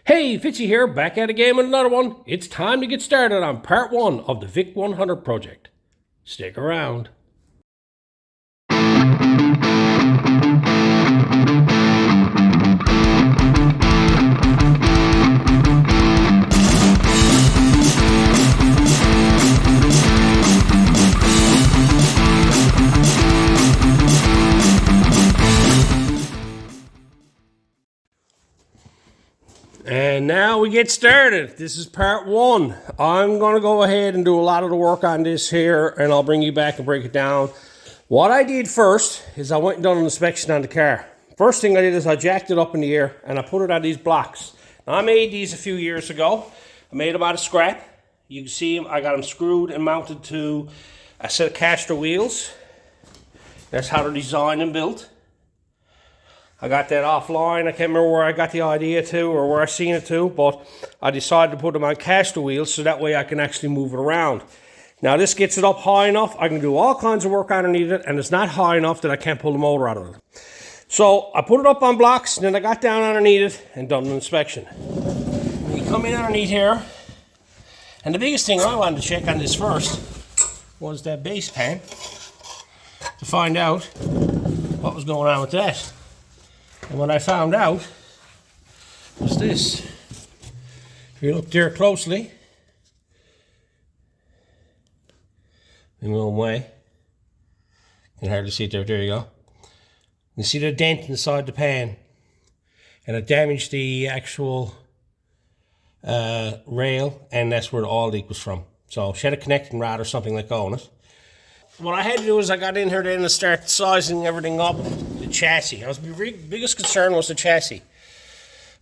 Hey, Fitzy here, back at it again with another one. It's time to get started on part 1 of the VIC100 project. Stick around. And now we get started. This is part 1. I'm going to go ahead and do a lot of the work on this here, and I'll bring you back and break it down. What I did first is I went and done an inspection on the car. First thing I did is I jacked it up in the air and I put it on these blocks. Now, I made these a few years ago. I made them out of scrap. You can see them. I got them screwed and mounted to a set of caster wheels. That's how they're designed and built. I got that offline. I can't remember where I got the idea to or where I seen it to, but I decided to put them on caster wheels so that way I can actually move it around. Now this gets it up high enough. I can do all kinds of work underneath it, and it's not high enough that I can't pull the motor out of it. So I put it up on blocks, and then I got down underneath it and done an inspection. You come in underneath here, and the biggest thing I wanted to check on this first was that base pan to find out what was going on with that. And what I found out was this. If you look there closely, in a little way, you can hardly see it there. There you go. You see the dent inside the pan, and it damaged the actual rail, and that's where the oil leak was from. So she had a connecting rod or something like that on it. What I had to do is I got in here then to start sizing everything up. The chassis. My biggest concern was the chassis,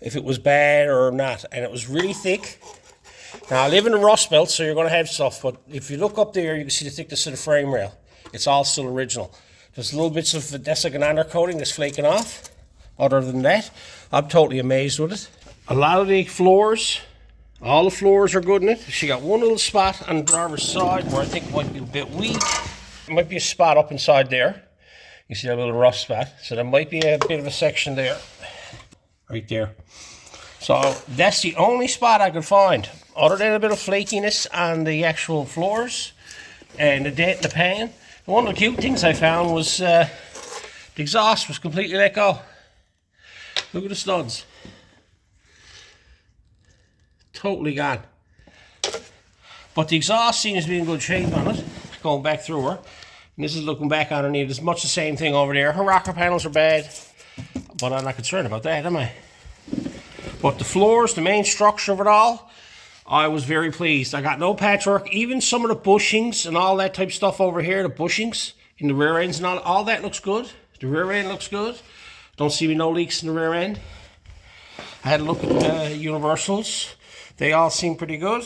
if it was bad or not, and it was really thick. Now I live in the Rust Belt, so you're going to have stuff, but if you look up there, you can see the thickness of the frame rail. It's all still original. There's little bits of that's like an undercoating that's flaking off. Other than that, I'm totally amazed with it. A lot of the floors, all the floors are good in it. She got one little spot on the driver's side where I think it might be a bit weak. There might be a spot up inside there. You see that little rust spot. So there might be a bit of a section there. Right there. So that's the only spot I could find. Other than a bit of flakiness on the actual floors and the dent in the pan. One of the cute things I found was the exhaust was completely let go. Look at the studs. Totally gone. But the exhaust seems to be in good shape on it. Going back through her. And this is looking back underneath. It's much the same thing over there. Her rocker panels are bad, but I'm not concerned about that, am I? But the floors, the main structure of it all, I was very pleased. I got no patchwork. Even some of the bushings and all that type of stuff over here, the bushings in the rear ends and all that looks good. The rear end looks good. Don't see no leaks in the rear end. I had a look at the universals. They all seem pretty good.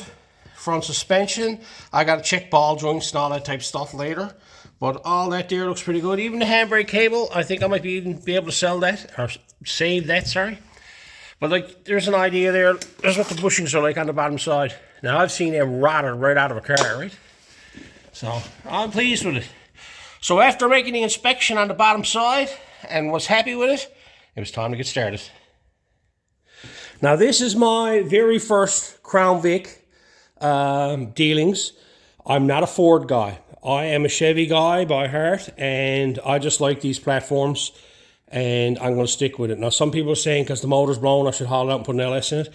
Front suspension, I got to check ball joints and all that type of stuff later, but all that there looks pretty good. Even the handbrake cable, I think I might be able to sell that or save that, sorry. But like, there's an idea there. There's what the bushings are like on the bottom side. Now I've seen them rotted right out of a car, right? So I'm pleased with it. So after making the inspection on the bottom side and was happy with it, it was time to get started. Now this is my very first Crown Vic dealings. I'm not a Ford guy. I am a Chevy guy by heart, and I just like these platforms, and I'm going to stick with it. Now some people are saying because the motor's blown I should haul it out and put an LS in it.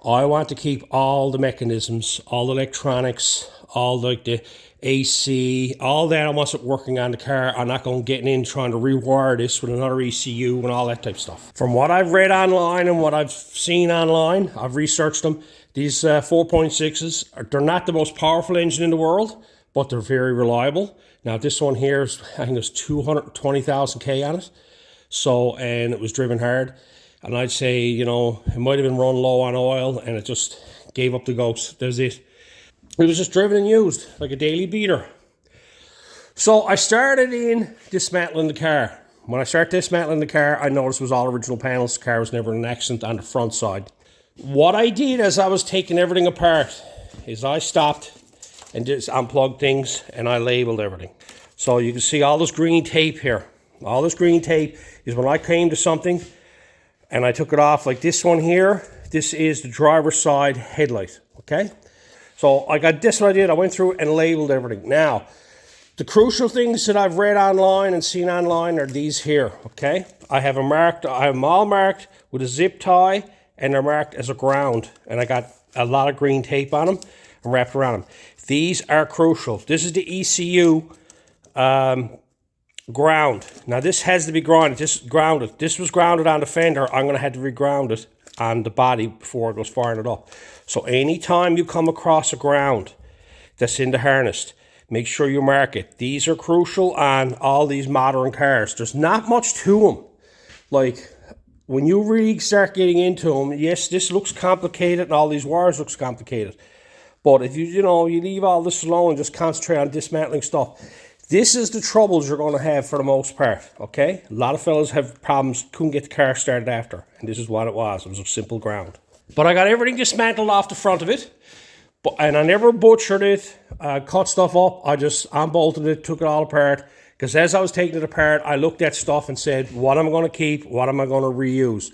I want to keep all the mechanisms, all the electronics, all like the AC, all that. I want it working on the car. I'm not going getting in trying to rewire this with another ECU and all that type of stuff. From what I've read online and what I've seen online, I've researched them. These 4.6s, they're not the most powerful engine in the world, but they're very reliable. Now this one here, I think there's 220,000 K on it. So, and it was driven hard. And I'd say, you know, it might have been run low on oil and it just gave up the ghost. There's it. It was just driven and used like a daily beater. So I started in dismantling the car. When I started dismantling the car, I noticed it was all original panels. The car was never in an accident on the front side. What I did as I was taking everything apart is I stopped and just unplugged things and I labeled everything. So you can see all this green tape here. All this green tape is when I came to something, and I took it off. Like this one here, this is the driver's side headlight, okay? So I got this what I did. I went through and labeled everything. Now, the crucial things that I've read online and seen online are these here, okay? I have them all marked with a zip tie, and they're marked as a ground. And I got a lot of green tape on them and wrapped around them. These are crucial. This is the ECU ground. Now this has to be grounded. This was grounded on the fender. I'm going to have to re-ground it on the body before it goes firing it up. So anytime you come across a ground that's in the harness, make sure you mark it. These are crucial on all these modern cars. There's not much to them. Like, when you really start getting into them, yes, this looks complicated and all these wires looks complicated. But if you leave all this alone and just concentrate on dismantling stuff, this is the troubles you're going to have for the most part, okay? A lot of fellas have problems, couldn't get the car started after. And this is what it was. It was a simple ground. But I got everything dismantled off the front of it. And I never butchered it, cut stuff up. I just unbolted it, took it all apart. Because as I was taking it apart, I looked at stuff and said, what am I going to keep? What am I going to reuse?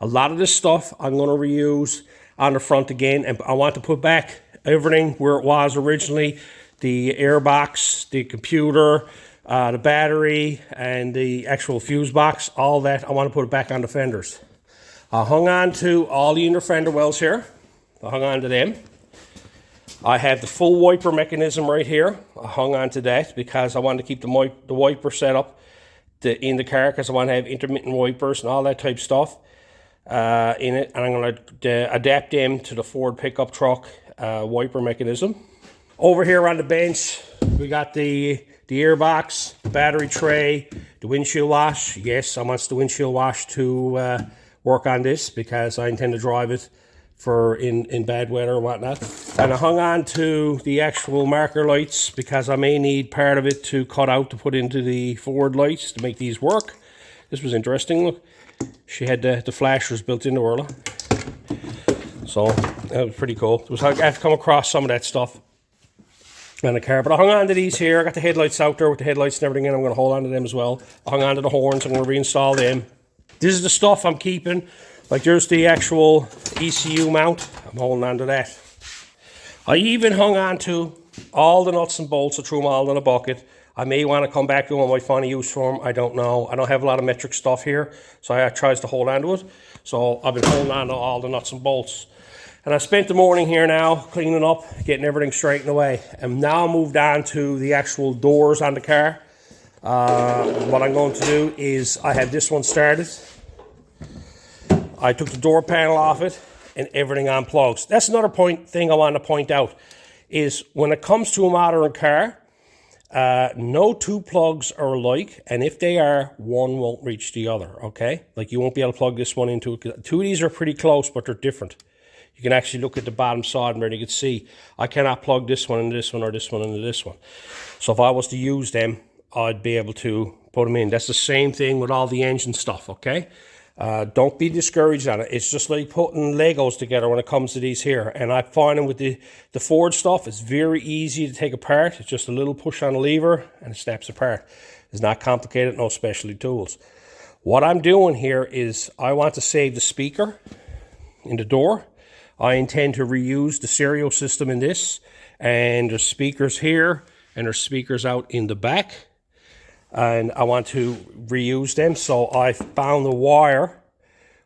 A lot of this stuff I'm going to reuse on the front again. And I want to put back everything where it was originally. The airbox, the computer, the battery, and the actual fuse box. All that, I want to put it back on the fenders. I hung on to all the inner fender wells here. I hung on to them. I have the full wiper mechanism right here. I hung on to that because I wanted to keep the wiper set up in the car, because I want to have intermittent wipers and all that type of stuff in it. And I'm going to adapt them to the Ford pickup truck wiper mechanism. Over here on the bench, we got the airbox, the battery tray, the windshield wash. Yes, I want the windshield wash to work on this because I intend to drive it for in bad weather and whatnot. And I hung on to the actual marker lights because I may need part of it to cut out to put into the Ford lights to make these work. This was interesting. Look, she had the flashers built into her. So that was pretty cool. I had to come across some of that stuff on the car. But I hung on to these here. I got the headlights out there with the headlights and everything in. I'm going to hold on to them as well. I hung on to the horns. I'm going to reinstall them. This is the stuff I'm keeping. Like, there's the actual ECU mount. I'm holding on to that. I even hung on to all the nuts and bolts. I threw them all in a bucket. I may want to come back to them. I might find a use for them. I don't know. I don't have a lot of metric stuff here, so I tries to hold on to it. So I've been holding on to all the nuts and bolts. And I spent the morning here now cleaning up, getting everything straightened away. And now I moved on to the actual doors on the car. What I'm going to do is I have this one started. I took the door panel off it and everything unplugs. That's another thing I want to point out is when it comes to a modern car, no two plugs are alike, and if they are, one won't reach the other, okay? Like, you won't be able to plug this one into it. Two of these are pretty close, but they're different. You can actually look at the bottom side and you can see I cannot plug this one into this one or this one into this one. So if I was to use them, I'd be able to put them in. That's the same thing with all the engine stuff, okay? Don't be discouraged on it. It's just like putting Legos together when it comes to these here. And I find them with the Ford stuff, it's very easy to take apart. It's just a little push on a lever and it snaps apart. It's not complicated, no specialty tools. What I'm doing here is I want to save the speaker in the door. I intend to reuse the stereo system in this. And there's speakers here and there's speakers out in the back. And I want to reuse them, so I found the wire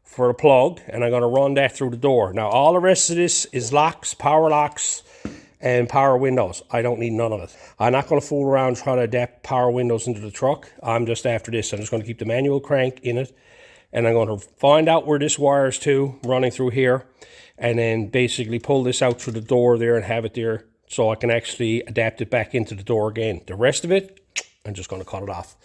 for the plug and I'm going to run that through the door. Now all the rest of this is locks, and power windows. I don't need none of it. I'm not going to fool around trying to adapt power windows into the truck. I'm just after this. I'm just going to keep the manual crank in it, and I'm going to find out where this wire is to, running through here, and then basically pull this out through the door there and have it there so I can actually adapt it back into the door again. The rest of it, I'm just going to cut it off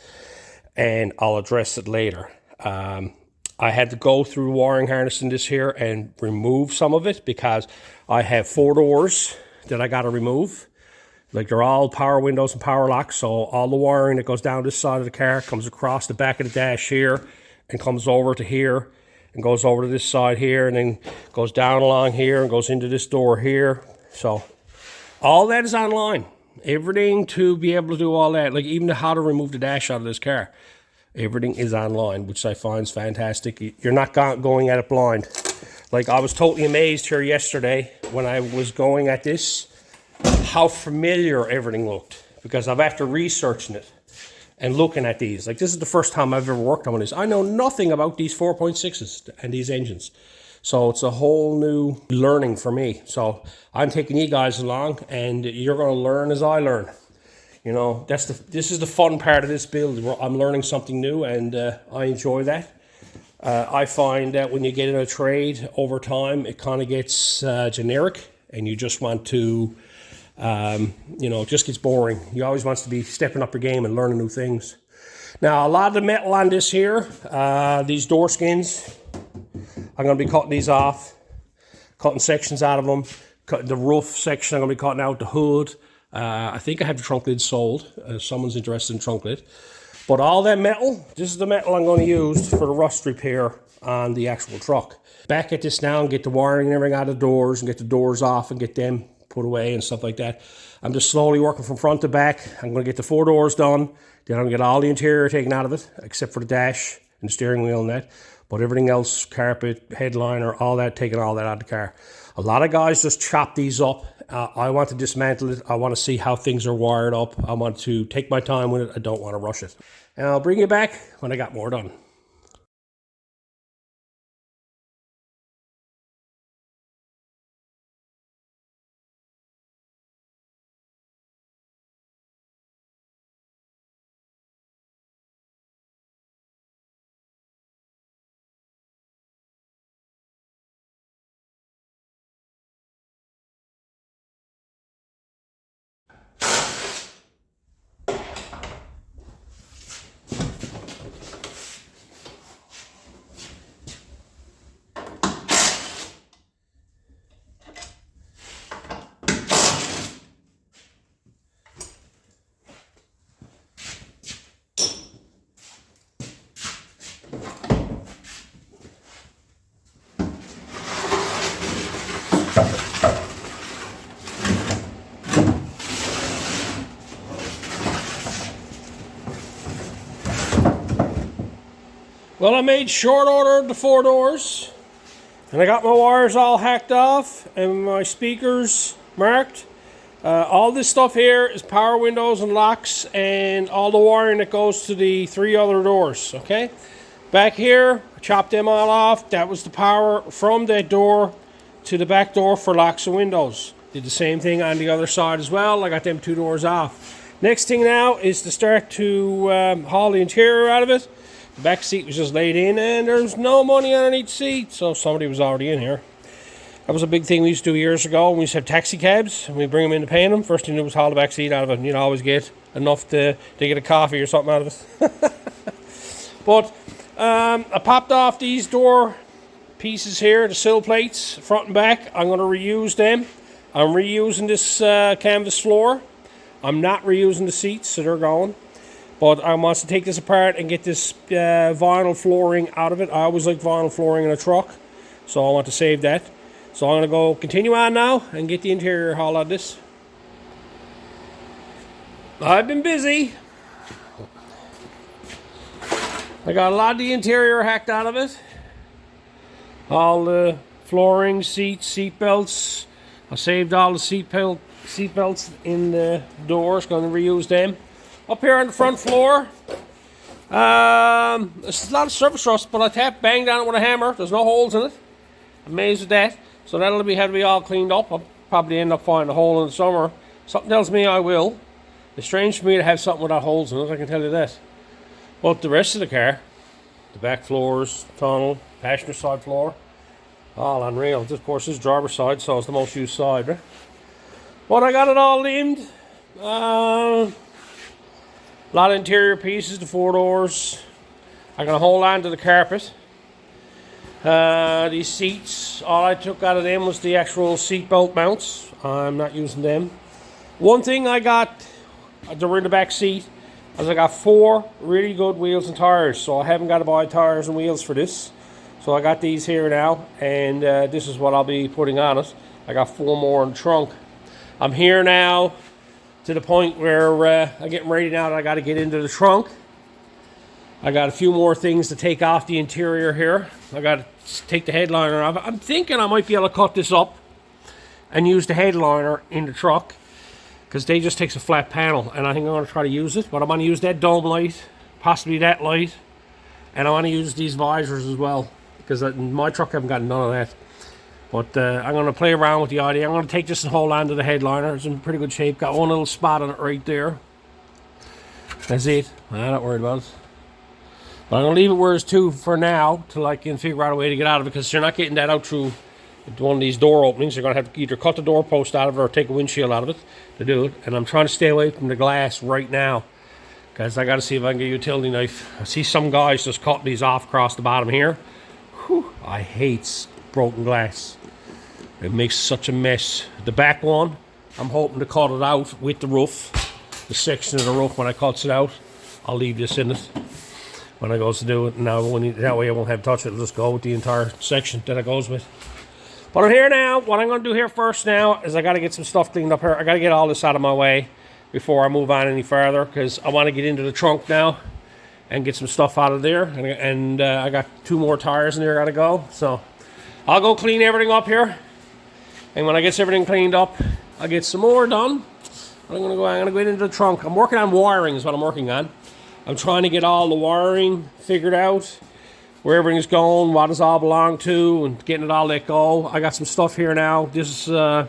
and I'll address it later. I had to go through wiring harness in this here and remove some of it because I have 4 doors that I got to remove. Like, they're all power windows and power locks, so all the wiring that goes down this side of the car comes across the back of the dash here and comes over to here and goes over to this side here and then goes down along here and goes into this door here. So all that is online. Everything to be able to do all that, like even how to remove the dash out of this car. Everything is online, which I find is fantastic. You're not going at it blind. Like, I was totally amazed here yesterday when I was going at this, how familiar everything looked. Because I've after researching it and looking at these. Like, this is the first time I've ever worked on one of these. I know nothing about these 4.6s and these engines. So it's a whole new learning for me. So I'm taking you guys along, and you're going to learn as I learn. You know, this is the fun part of this build. I'm learning something new, and I enjoy that. I find that when you get in a trade over time, it kind of gets generic, and you just want to, you know, it just gets boring. You always want to be stepping up your game and learning new things. Now, a lot of the metal on this here, these door skins, I'm going to be cutting these off, cutting sections out of them. Cutting the roof section, I'm going to be cutting out the hood. I think I have the trunk lid sold. Someone's interested in trunk lid. But all that metal, this is the metal I'm going to use for the rust repair on the actual truck. Back at this now and get the wiring and everything out of the doors and get the doors off and get them put away and stuff like that. I'm just slowly working from front to back. I'm going to get the 4 doors done. Then I'm going to get all the interior taken out of it, except for the dash and the steering wheel and that. But everything else, carpet, headliner, all that, taking all that out of the car. A lot of guys just chop these up. I want to dismantle it. I want to see how things are wired up. I want to take my time with it. I don't want to rush it. And I'll bring you back when I got more done. Well, I made short order of the 4 doors, and I got my wires all hacked off and my speakers marked. All this stuff here is power windows and locks and all the wiring that goes to the 3 other doors, okay? Back here, I chopped them all off. That was the power from that door to the back door for locks and windows. Did the same thing on the other side as well. I got them 2 doors off. Next thing now is to start to haul the interior out of it. The back seat was just laid in, and there's no money on each seat, so somebody was already in here. That was a big thing we used to do years ago. We used to have taxi cabs, and we'd bring them in to pay them. First thing to do was haul the back seat out of it, and you'd always get enough to get a coffee or something out of it. But I popped off these door pieces here, the sill plates, front and back. I'm going to reuse them. I'm reusing this canvas floor. I'm not reusing the seats, so they're gone. But I want to take this apart and get this vinyl flooring out of it. I always like vinyl flooring in a truck, so I want to save that. So I'm going to go continue on now and get the interior haul out of this. I've been busy. I got a lot of the interior hacked out of it. All the flooring, seats, seat belts. I saved all the seat belts in the doors. Going to reuse them. Up here on the front floor, there's a lot of surface rust, but I banged on it with a hammer. There's no holes in it. Amazed at that. So that'll have to be all cleaned up. I'll probably end up finding a hole in the summer. Something tells me I will. It's strange for me to have something without holes in it, I can tell you that. But the rest of the car, the back floors, tunnel, passenger side floor, all unreal. Of course, this is driver's side, so it's the most used side, right? But I got it all limbed. A lot of interior pieces, the 4 doors. I'm going to hold on to the carpet. These seats, all I took out of them was the actual seat belt mounts. I'm not using them. One thing I got, in the back seat, is I got 4 really good wheels and tires. So I haven't got to buy tires and wheels for this. So I got these here now, and this is what I'll be putting on it. I got 4 more in the trunk. I'm here now to the point where I'm getting ready now that I got to get into the trunk. I got a few more things to take off the interior here. I got to take the headliner off. I'm thinking I might be able to cut this up and use the headliner in the truck, because they just takes a flat panel, and I think I'm going to try to use it. But I'm going to use that dome light, possibly that light, and I want to use these visors as well, because my truck I haven't got none of that. But I'm going to play around with the idea. I'm going to take this and hold on to the headliner. It's in pretty good shape. Got one little spot on it right there. That's it. I'm not worried about it. But I'm going to leave it where it's to for now, till I can figure out a way to get out of it, because you're not getting that out through one of these door openings. You're going to have to either cut the door post out of it or take a windshield out of it to do it. And I'm trying to stay away from the glass right now, because I got to see if I can get a utility knife. I see some guys just cutting these off across the bottom here. Whew, I hate broken glass. It makes such a mess. The back one, I'm hoping to cut it out with the roof. The section of the roof, when I cut it out, I'll leave this in it when I goes to do it. Now, that way I won't have to touch it. It'll just go with the entire section that it goes with. But I'm here now. What I'm going to do here first now is I got to get some stuff cleaned up here. I got to get all this out of my way before I move on any further, because I want to get into the trunk now and get some stuff out of there. And I got 2 more tires in there I got to go. So I'll go clean everything up here. And when I get everything cleaned up, I'll get some more done. I'm going to go into the trunk. I'm working on wiring is what I'm working on. I'm trying to get all the wiring figured out, where everything's going, what does all belong to, and getting it all let go. I got some stuff here now. This is, I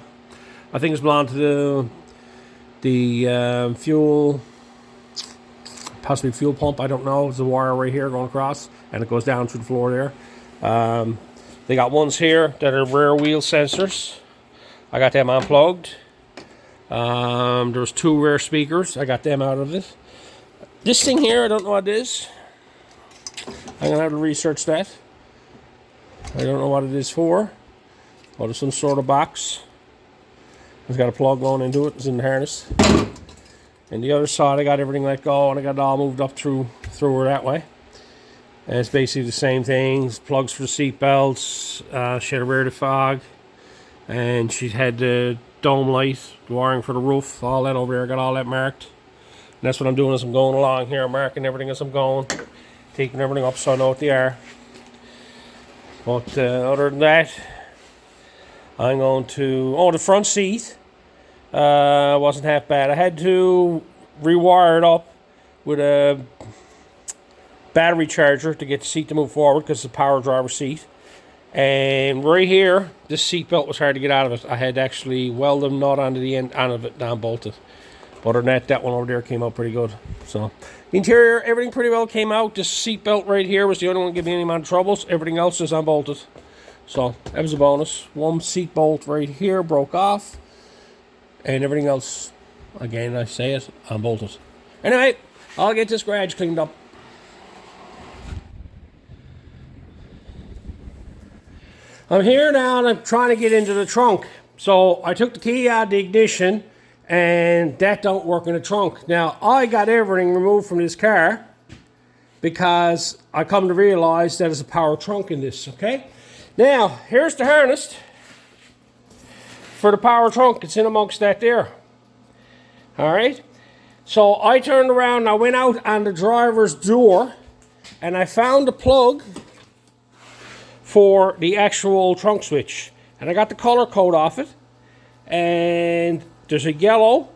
think it's belonged to the fuel, possibly fuel pump, I don't know. There's a wire right here going across, and it goes down through the floor there. They got ones here that are rear wheel sensors. I got them unplugged. There's 2 rear speakers. I got them out of it. This thing here, I don't know what it is. I'm going to have to research that. I don't know what it is for. But it's some sort of box. It's got a plug going into it. It's in the harness. And the other side, I got everything let go, and I got it all moved up through her that way. And it's basically the same things. Plugs for the seat belts. She had a rear defog. And she had the dome light, the wiring for the roof, all that over there. I got all that marked. And that's what I'm doing as I'm going along here. I'm marking everything as I'm going, taking everything up so I know what they are. But other than that, I'm going to... Oh, the front seat wasn't half bad. I had to rewire it up with a battery charger to get the seat to move forward, because it's a power driver seat. And right here, this seat belt was hard to get out of it. I had to actually weld a nut onto the end of it, down bolted. But other than that one over there came out pretty good. So, the interior, everything pretty well came out. This seat belt right here was the only one giving me any amount of troubles. Everything else is unbolted. So, that was a bonus. One seat bolt right here broke off. And everything else, again, I say it, unbolted. Anyway, I'll get this garage cleaned up. I'm here now and I'm trying to get into the trunk. So I took the key out of the ignition, and that don't work in the trunk. Now, I got everything removed from this car because I come to realize that there's a power trunk in this, okay? Now, here's the harness for the power trunk. It's in amongst that there. All right? So I turned around and I went out on the driver's door and I found the plug for the actual trunk switch. And I got the color code off it. And there's a yellow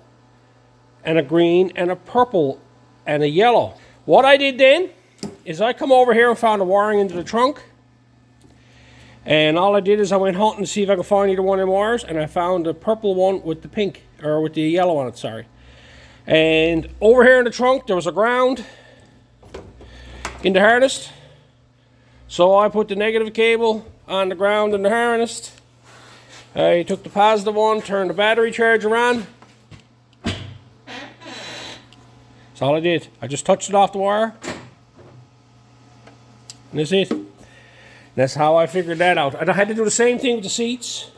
and a green and a purple and a yellow. What I did then is I come over here and found the wiring into the trunk. And all I did is I went hunting to see if I could find either one of them wires. And I found the purple one with the pink, or with the yellow on it, sorry. And over here in the trunk, there was a ground in the harness. So I put the negative cable on the ground in the harness. I took the positive one, turned the battery charger on. That's all I did. I just touched it off the wire. And that's it. That's how I figured that out. I had to do the same thing with the seats.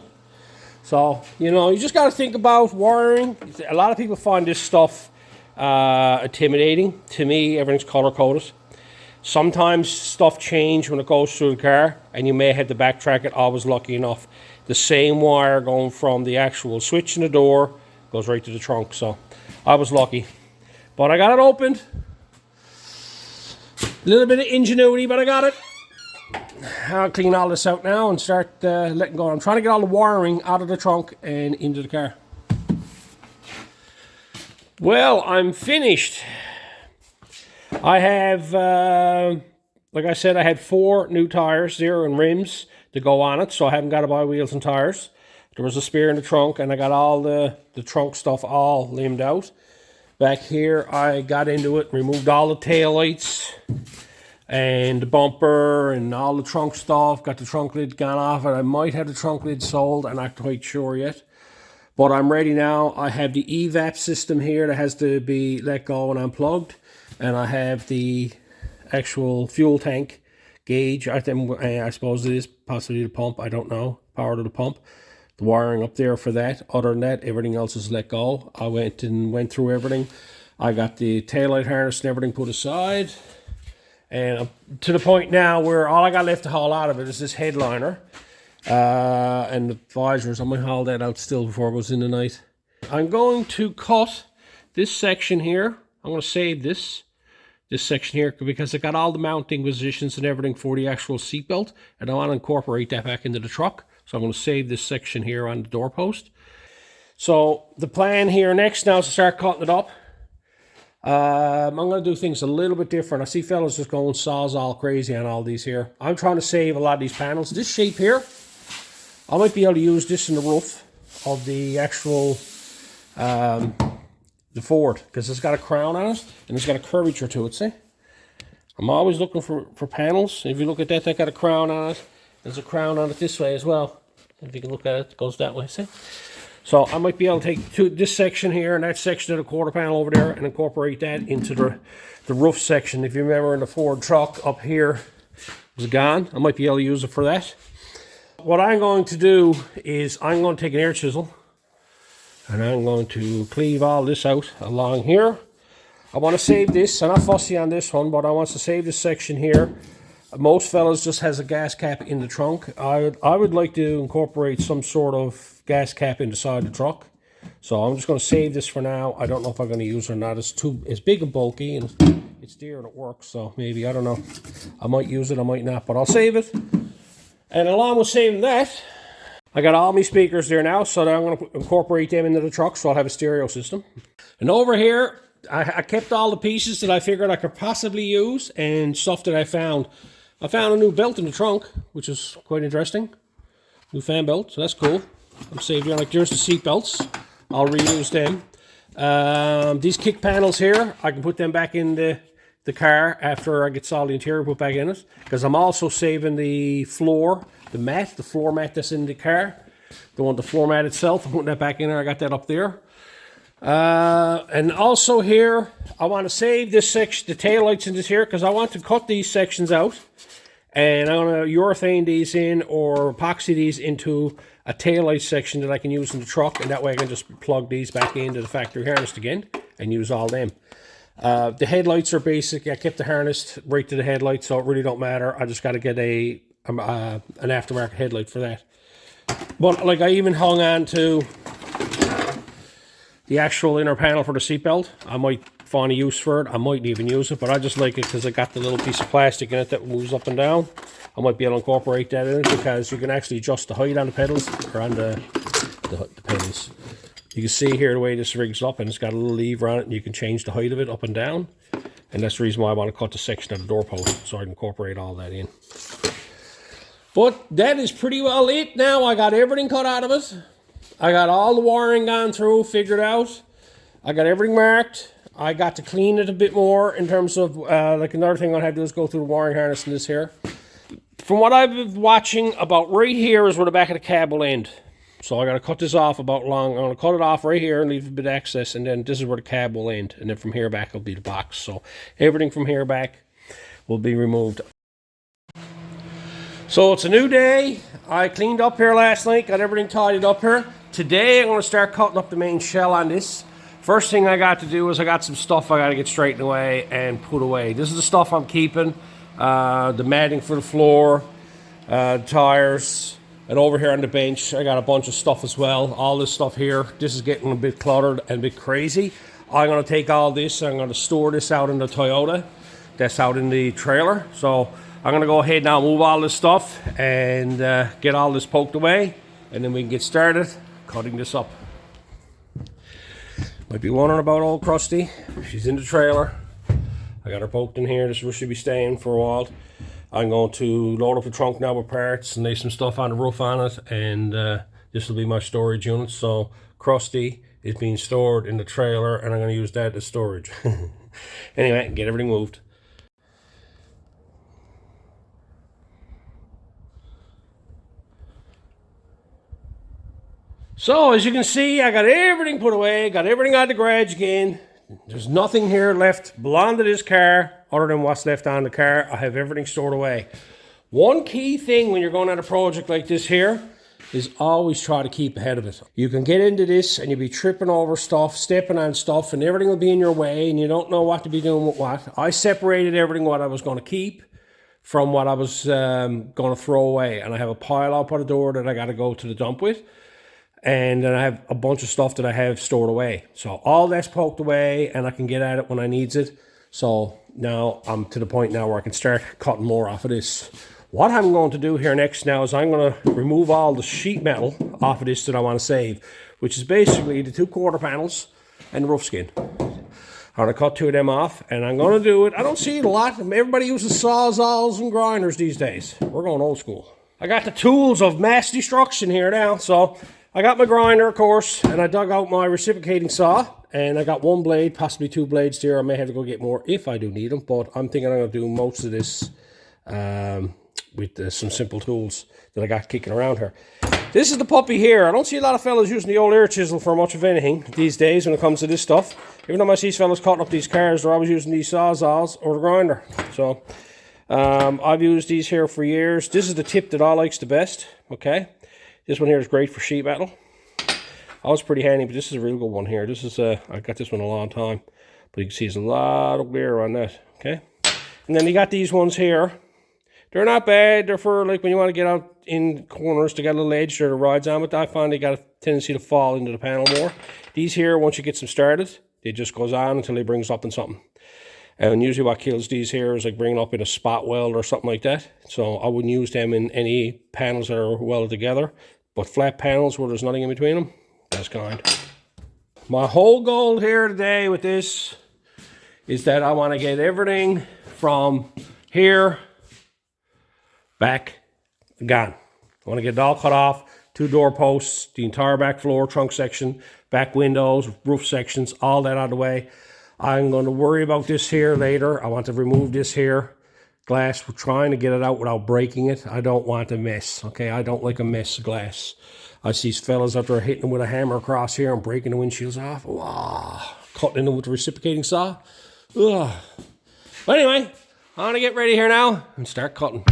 So, you know, you just got to think about wiring. A lot of people find this stuff intimidating. To me, everything's color-coded. Sometimes stuff changes when it goes through the car, and you may have to backtrack it. I was lucky enough. The same wire going from the actual switch in the door goes right to the trunk, so I was lucky. But I got it opened. A little bit of ingenuity, but I got it. I'll clean all this out now and start letting go. I'm trying to get all the wiring out of the trunk and into the car. Well, I'm finished. I have, like I said, I had 4 new tires there and rims to go on it, so I haven't got to buy wheels and tires. There was a spare in the trunk, and I got all the trunk stuff all limbed out. Back here, I got into it, removed all the tail lights and the bumper and all the trunk stuff. Got the trunk lid gone off it. I might have the trunk lid sold. I'm not quite sure yet. But I'm ready now. I have the evap system here that has to be let go and unplugged. And I have the actual fuel tank gauge. I suppose it is possibly the pump. I don't know. Power to the pump. The wiring up there for that. Other than that, everything else is let go. I went through everything. I got the taillight harness and everything put aside. And I'm to the point now where all I got left to haul out of it is this headliner. And the visors. I might haul that out still before it goes in the night. I'm going to cut this section here. I'm going to save this section here because I got all the mounting positions and everything for the actual seatbelt. And I want to incorporate that back into the truck. So I'm going to save this section here on the doorpost. So the plan here next now is to start cutting it up. I'm going to do things a little bit different. I see fellas just going saws all crazy on all these here. I'm trying to save a lot of these panels. This shape here, I might be able to use this in the roof of the actual the Ford, because it's got a crown on it and it's got a curvature to it. See, I'm always looking for panels. If you look at that, got a crown on it. There's a crown on it this way as well. If you can look at it, it goes that way. See. So I might be able to take this section here and that section of the quarter panel over there and incorporate that into the roof section. If you remember in the Ford truck up here was gone, I might be able to use it for that. What I'm going to do is I'm going to take an air chisel and I'm going to cleave all this out along here. I want to save this. I'm not fussy on this one, but I want to save this section here. Most fellas just has a gas cap in the trunk. I would like to incorporate some sort of gas cap in the side of the truck. So I'm just going to save this for now. I don't know if I'm going to use it or not. It's big and bulky and it's dear and it works. So maybe, I don't know. I might use it, I might not, but I'll save it. And along with saving that, I got all my speakers there now, so I'm going to incorporate them into the truck so I'll have a stereo system. And over here, I kept all the pieces that I figured I could possibly use and stuff that I found. I found a new belt in the trunk, which is quite interesting. New fan belt, so that's cool. I'm saving here. Like, there's the seat belts. I'll reuse them. These kick panels here, I can put them back in the car after I get all the interior put back in it. Because I'm also saving the floor, the floor mat that's in the car. The floor mat itself, I'm putting that back in there. I got that up there. And also here, I want to save this section, the tail lights in this here, because I want to cut these sections out. And I'm going to urethane these in or epoxy these into a taillight section that I can use in the truck. And that way I can just plug these back into the factory harness again and use all them. The headlights are basic. I kept the harness right to the headlights, so it really don't matter. I just got to get an aftermarket headlight for that. But like, I even hung on to the actual inner panel for the seatbelt. I might find a use for it. I mightn't even use it, but I just like it because I got the little piece of plastic in it that moves up and down. I might be able to incorporate that in it because you can actually adjust the height on the pedals, or on the pedals. You can see here the way this rigs up, and it's got a little lever on it, and you can change the height of it up and down. And that's the reason why I want to cut the section of the doorpost, so I can incorporate all that in. But that is pretty well it now. I got everything cut out of it. I got all the wiring gone through, figured out. I got everything marked. I got to clean it a bit more in terms of, like, another thing I'll have to do is go through the wiring harness in this here. From what I've been watching, about right here is where the back of the cab will end. So I got to cut this off about long. I'm going to cut it off right here and leave a bit of access, and then this is where the cab will end. And then from here back will be the box. So everything from here back will be removed. So it's a new day. I cleaned up here last night, got everything tidied up here. Today I'm going to start cutting up the main shell on this. First thing I got to do is I got some stuff I got to get straightened away and put away. This is the stuff I'm keeping. The matting for the floor, tires, and over here on the bench I got a bunch of stuff as well. All this stuff here, this is getting a bit cluttered and a bit crazy. I'm going to take all this and I'm going to store this out in the Toyota that's out in the trailer. So I'm gonna go ahead now, move all this stuff and get all this poked away, and then we can get started cutting this up. Might be wondering about old Krusty. She's in the trailer. I got her poked in here. This is where she'll be staying for a while. I'm going to load up the trunk now with parts and lay some stuff on the roof on it, and this will be my storage unit. So Krusty is being stored in the trailer, and I'm going to use that as storage. Anyway, get everything moved. So as you can see, I got everything put away, got everything out of the garage again. There's nothing here left belong to this car other than what's left on the car. I have everything stored away. One key thing when you're going on a project like this here is always try to keep ahead of it. You can get into this and you'll be tripping over stuff, stepping on stuff, and everything will be in your way and you don't know what to be doing with what. I separated everything what I was going to keep from what I was going to throw away. And I have a pile out by the door that I got to go to the dump with. And then I have a bunch of stuff that I have stored away. So all that's poked away and I can get at it when I needs it. So now I'm to the point now where I can start cutting more off of this. What I'm going to do here next now is I'm going to remove all the sheet metal off of this that I want to save, which is basically the 2 quarter panels and the roof skin. I'm going to cut 2 of them off, and I'm going to do it. I don't see it a lot. Everybody uses sawzalls and grinders these days. We're going old school. I got the tools of mass destruction here now. So I got my grinder, of course, and I dug out my reciprocating saw, and I got 1 blade, possibly 2 blades here. I may have to go get more if I do need them, but I'm thinking I'm going to do most of this with some simple tools that I got kicking around here. This is the puppy here. I don't see a lot of fellas using the old air chisel for much of anything these days when it comes to this stuff. Even though I see fellas cutting up these cars, they're always using these sawzalls or the grinder. So I've used these here for years. This is the tip that I likes the best, okay? This one here is great for sheet metal. I was pretty handy, but this is a real good one here. This is I got this one a long time, but you can see there's a lot of wear on that, okay? And then you got these ones here. They're not bad. They're for like when you want to get out in corners. They got a little edge there to rides on, but I find they got a tendency to fall into the panel more. These here, once you get them started, it just goes on until it brings up in something. And usually what kills these here is like bringing up in a spot weld or something like that. So I wouldn't use them in any panels that are welded together. But flat panels where there's nothing in between them, that's kind. My whole goal here today with this is that I want to get everything from here back gone. I want to get it all cut off, 2 door posts, the entire back floor, trunk section, back windows, roof sections, all that out of the way. I'm going to worry about this here later. I want to remove this here glass. We're trying to get it out without breaking it. I don't want a mess, okay? I don't like a mess of glass. I see fellas out there hitting them with a hammer across here and breaking the windshields off. Wow. Cutting them with the reciprocating saw. Ugh. But anyway, I'm going to get ready here now and start cutting.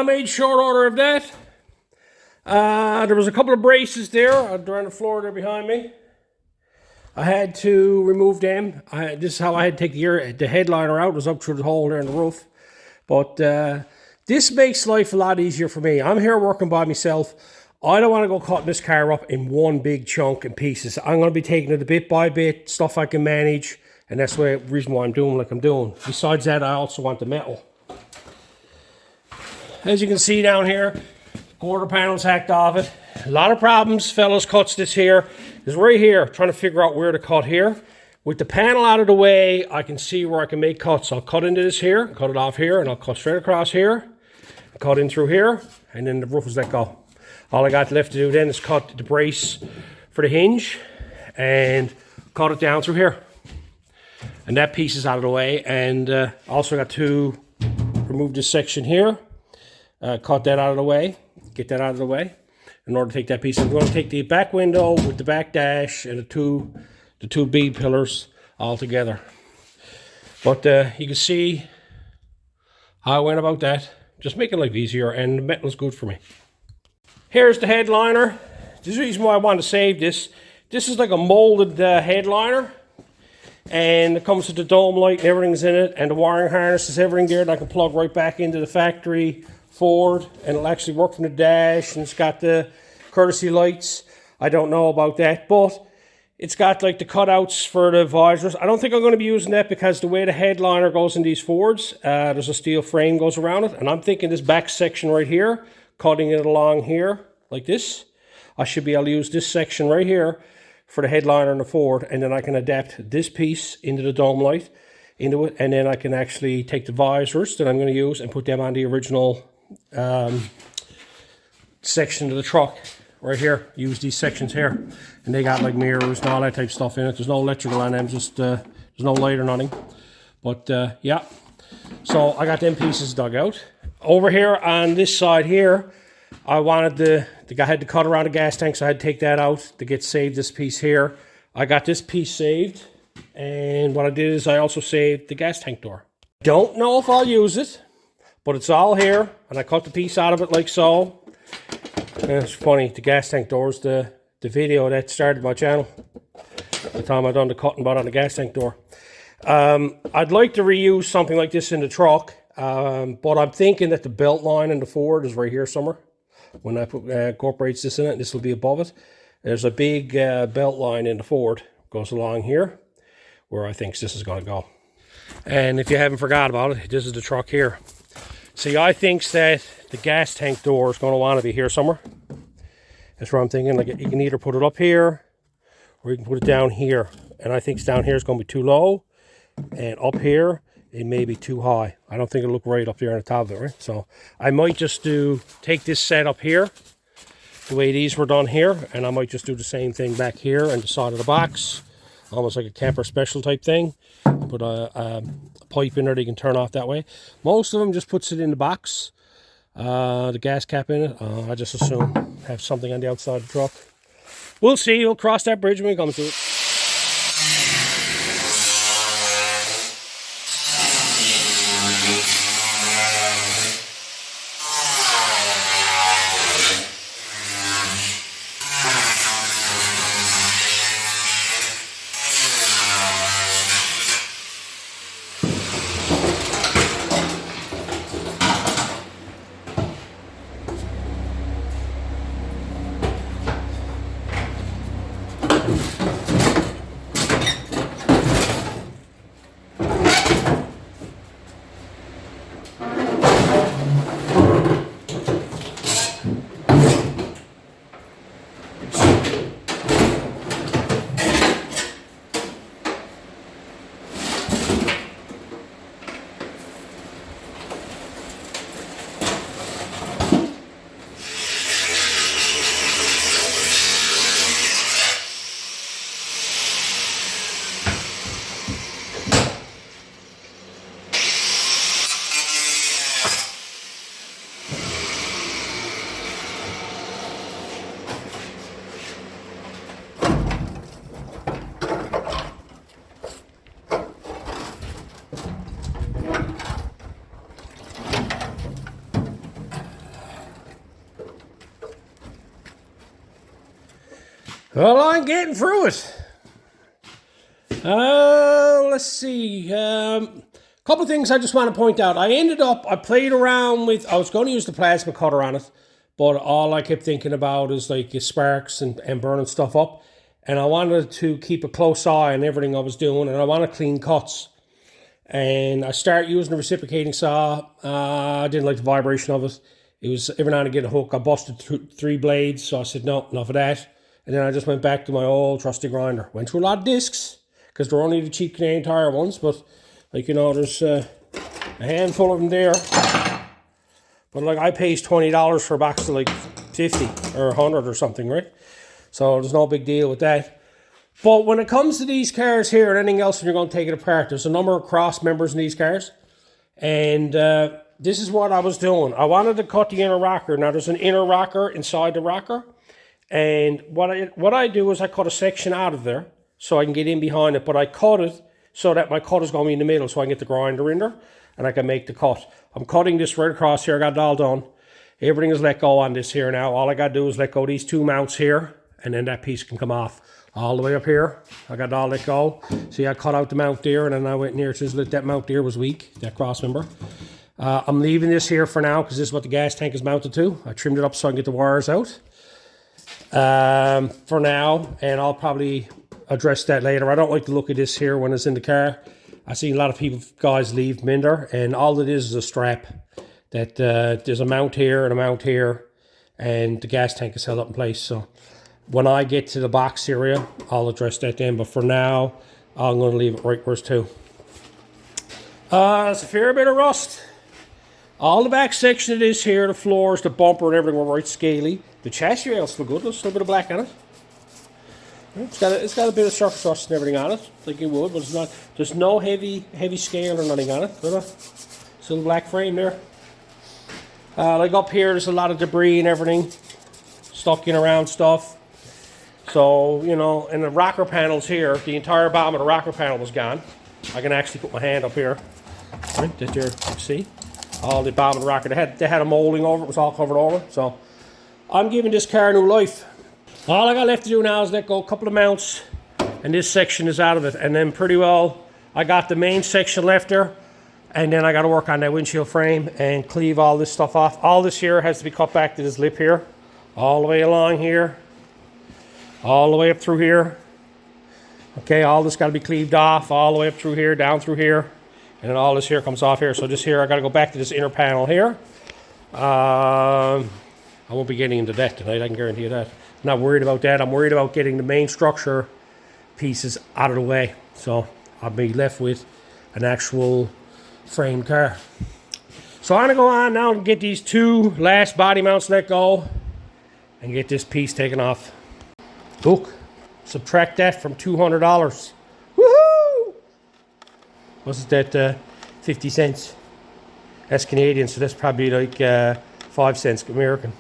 made short order of that. There was a couple of braces there. They're on the floor there behind me. I had to remove them. This is how I had to take the headliner out. It was up through the hole there in the roof. But this makes life a lot easier for me. I'm here working by myself. I don't want to go cutting this car up in one big chunk in pieces. I'm going to be taking it a bit by bit, stuff I can manage. And that's the reason why I'm doing like I'm doing. Besides that, I also want the metal. As you can see down here, quarter panel's hacked off it. A lot of problems, fellas, cuts this here. Is right here, trying to figure out where to cut here. With the panel out of the way, I can see where I can make cuts. I'll cut into this here, cut it off here, and I'll cut straight across here. Cut in through here, and then the roof is let go. All I got left to do then is cut the brace for the hinge and cut it down through here. And that piece is out of the way. And also got to remove this section here, cut that out of the way, get that out of the way. In order to take that piece, I'm going to take the back window with the back dash and the two B pillars all together. But you can see how I went about that. Just making life easier, and the metal's good for me. Here's the headliner. This is the reason why I want to save this. This is like a molded headliner, and it comes with the dome light and everything's in it, and the wiring harness is everything there that I can plug right back into the factory Ford, and it'll actually work from the dash, and it's got the courtesy lights. I don't know about that, but it's got like the cutouts for the visors. I don't think I'm going to be using that because the way the headliner goes in these Fords, there's a steel frame goes around it, and I'm thinking this back section right here, cutting it along here like this, I should be able to use this section right here for the headliner in the Ford, and then I can adapt this piece into the dome light into it, and then I can actually take the visors that I'm going to use and put them on the original section of the truck right here. Use these sections here, and they got like mirrors and all that type of stuff in it. There's no electrical on them, just there's no light or nothing. But yeah, so I got them pieces dug out. Over here on this side here, I wanted I had to cut around the gas tank, so I had to take that out to get saved this piece here. I got this piece saved, and what I did is I also saved the gas tank door. Don't know if I'll use it, but it's all here, and I cut the piece out of it like so. And it's funny, the gas tank door is the video that started my channel. The time I done the cutting bot on the gas tank door. I'd like to reuse something like this in the truck, but I'm thinking that the belt line in the Ford is right here somewhere. When I put incorporates this in it, this will be above it. There's a big belt line in the Ford, goes along here, where I think this is going to go. And if you haven't forgot about it, this is the truck here. See, I think that the gas tank door is going to want to be here somewhere. That's what I'm thinking. Like, you can either put it up here, or you can put it down here. And I think down here is going to be too low, and up here it may be too high. I don't think it'll look right up there on the top of it, right? So I might just take this set up here, the way these were done here, and I might just do the same thing back here on the side of the box, almost like a camper special type thing. Put a pipe in there that you can turn off that way. Most of them just puts it in the box, the gas cap in it. I just assume have something on the outside of the truck. We'll see. We'll cross that bridge when we come to it. Well, I'm getting through it. Let's see. Couple of things I just want to point out. I played around with, I was going to use the plasma cutter on it, but all I kept thinking about is like sparks and burning stuff up. And I wanted to keep a close eye on everything I was doing, and I want to clean cuts. And I started using a reciprocating saw. I didn't like the vibration of it. It was every now and again a hook. I busted 3 blades, so I said, no, enough of that. And then I just went back to my old trusty grinder. Went through a lot of discs, because they're only the cheap Canadian Tire ones, but like, you know, there's a handful of them there. But like, I pays $20 for a box of like 50 or 100 or something, right? So there's no big deal with that. But when it comes to these cars here and anything else, when you're going to take it apart, there's a number of cross members in these cars. And this is what I was doing. I wanted to cut the inner rocker. Now there's an inner rocker inside the rocker. And what I do is I cut a section out of there so I can get in behind it. But I cut it so that my cut is going to be in the middle, so I can get the grinder in there and I can make the cut. I'm cutting this right across here. I got it all done. Everything is let go on this here now. All I got to do is let go of these 2 mounts here, and then that piece can come off. All the way up here, I got it all let go. See, I cut out the mount there, and then I went near to that mount there was weak, that cross member. I'm leaving this here for now because this is what the gas tank is mounted to. I trimmed it up so I can get the wires out for now, and I'll probably address that later. I don't like the look of this here when it's in the car. I see a lot of guys leave them in there, and all it is a strap that there's a mount here and a mount here, and the gas tank is held up in place. So when I get to the box area, I'll address that then, but for now I'm going to leave it right where it's to. It's a fair bit of rust. All the back section of this here, the floors, the bumper and everything were right scaly. The chassis rails look good. There's a little bit of black on it. It's got a bit of surface rust and everything on it, like it would, but it's not. There's no heavy scale or nothing on it. Still black frame there. Like up here, there's a lot of debris and everything stuck in around stuff. So, you know, and the rocker panels here, the entire bottom of the rocker panel was gone. I can actually put my hand up here. Right, that there, see? All the bottom of the rocker, they had a molding over it, was all covered over. So I'm giving this car new life. All I got left to do now is let go a couple of mounts, and this section is out of it. And then pretty well, I got the main section left there, and then I got to work on that windshield frame and cleave all this stuff off. All this here has to be cut back to this lip here, all the way along here, all the way up through here. Okay, all this got to be cleaved off, all the way up through here, down through here, and then all this here comes off here. So this here, I got to go back to this inner panel here. I won't be getting into that tonight, I can guarantee you that. I'm not worried about that. I'm worried about getting the main structure pieces out of the way. So I'll be left with an actual frame car. So I'm going to go on now and get these 2 last body mounts let go and get this piece taken off. Look, subtract that from $200. Woohoo! What's that, 50 cents? That's Canadian, so that's probably like 5 cents American.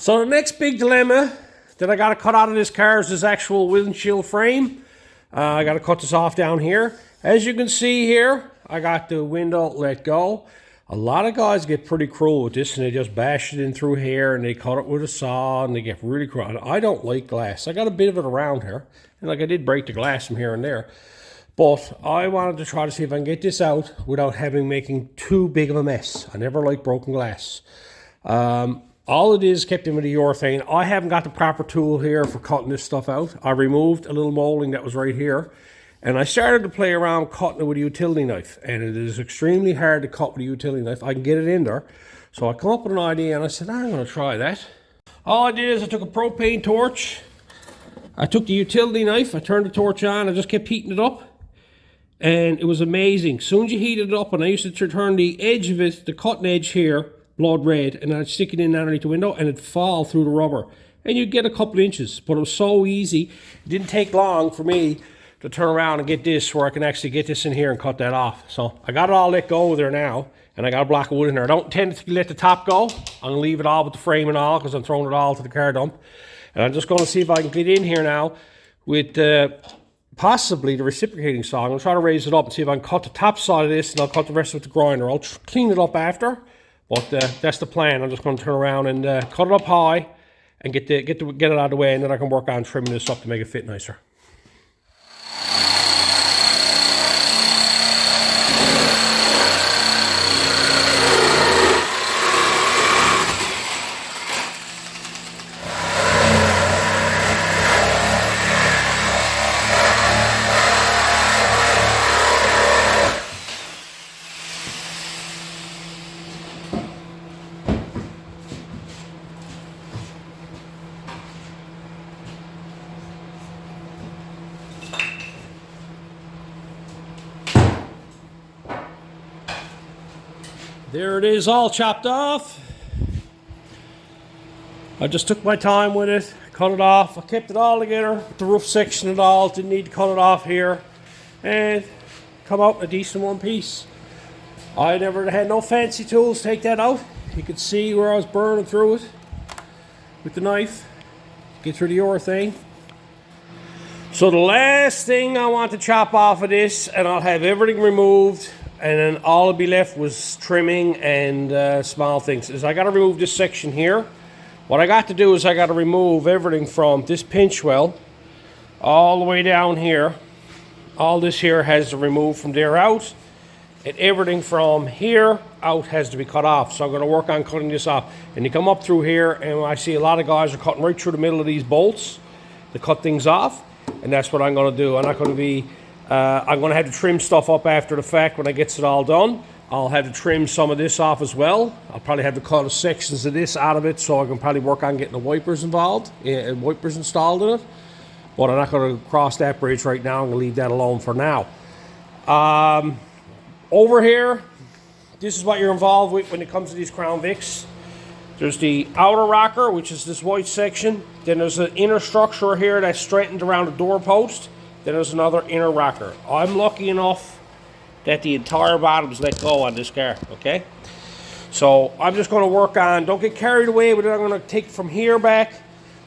So the next big dilemma that I got to cut out of this car is this actual windshield frame. I got to cut this off down here. As you can see here, I got the window let go. A lot of guys get pretty cruel with this and they just bash it in through here and they cut it with a saw and they get really cruel. I don't like glass. I got a bit of it around here. And like I did break the glass from here and there. But I wanted to try to see if I can get this out without making too big of a mess. I never like broken glass. All it is kept in with the urethane. I haven't got the proper tool here for cutting this stuff out. I removed a little molding that was right here. And I started to play around cutting it with a utility knife. And it is extremely hard to cut with a utility knife. I can get it in there. So I come up with an idea and I said, I'm going to try that. All I did is I took a propane torch, I took the utility knife, I turned the torch on, I just kept heating it up. And it was amazing. As soon as you heat it up, and I used to turn the edge of it, the cutting edge here, blood red, and I'd stick it in underneath the window and it'd fall through the rubber. And you'd get a couple inches, but it was so easy. It didn't take long for me to turn around and get this where I can actually get this in here and cut that off. So I got it all let go there now, and I got a block of wood in there. I don't intend to let the top go. I'm gonna leave it all with the frame and all because I'm throwing it all to the car dump. And I'm just gonna see if I can get in here now with possibly the reciprocating saw. I'm gonna try to raise it up and see if I can cut the top side of this, and I'll cut the rest with the grinder. I'll clean it up after, but that's the plan. I'm just gonna turn around and cut it up high and get it out of the way, and then I can work on trimming this up to make it fit nicer. There it is, all chopped off. I just took my time with it, cut it off. I kept it all together with the roof section and all. Didn't need to cut it off here. And come out in a decent one piece. I never had no fancy tools to take that out. You could see where I was burning through it with the knife. Get through the urethane. So the last thing I want to chop off of this, and I'll have everything removed, and then all that'll be left was trimming and small things, is I got to remove this section here. What I got to do is I got to remove everything from this pinch well all the way down here. All this here has to remove from there out, and everything from here out has to be cut off. So I'm going to work on cutting this off. And you come up through here, and I see a lot of guys are cutting right through the middle of these bolts to cut things off, and that's what I'm going to do. I'm not going to be I'm going to have to trim stuff up after the fact when I get it all done. I'll have to trim some of this off as well. I'll probably have to cut sections of this out of it, so I can probably work on getting the wipers involved and wipers installed in it. But I'm not going to cross that bridge right now. I'm going to leave that alone for now. Over here, this is what you're involved with when it comes to these Crown Vics. There's the outer rocker, which is this white section. Then there's an inner structure here that's straightened around the doorpost. Then there's another inner rocker. I'm lucky enough that the entire bottom's let go on this car, okay? So I'm just going to work on, don't get carried away with it. I'm going to take from here back,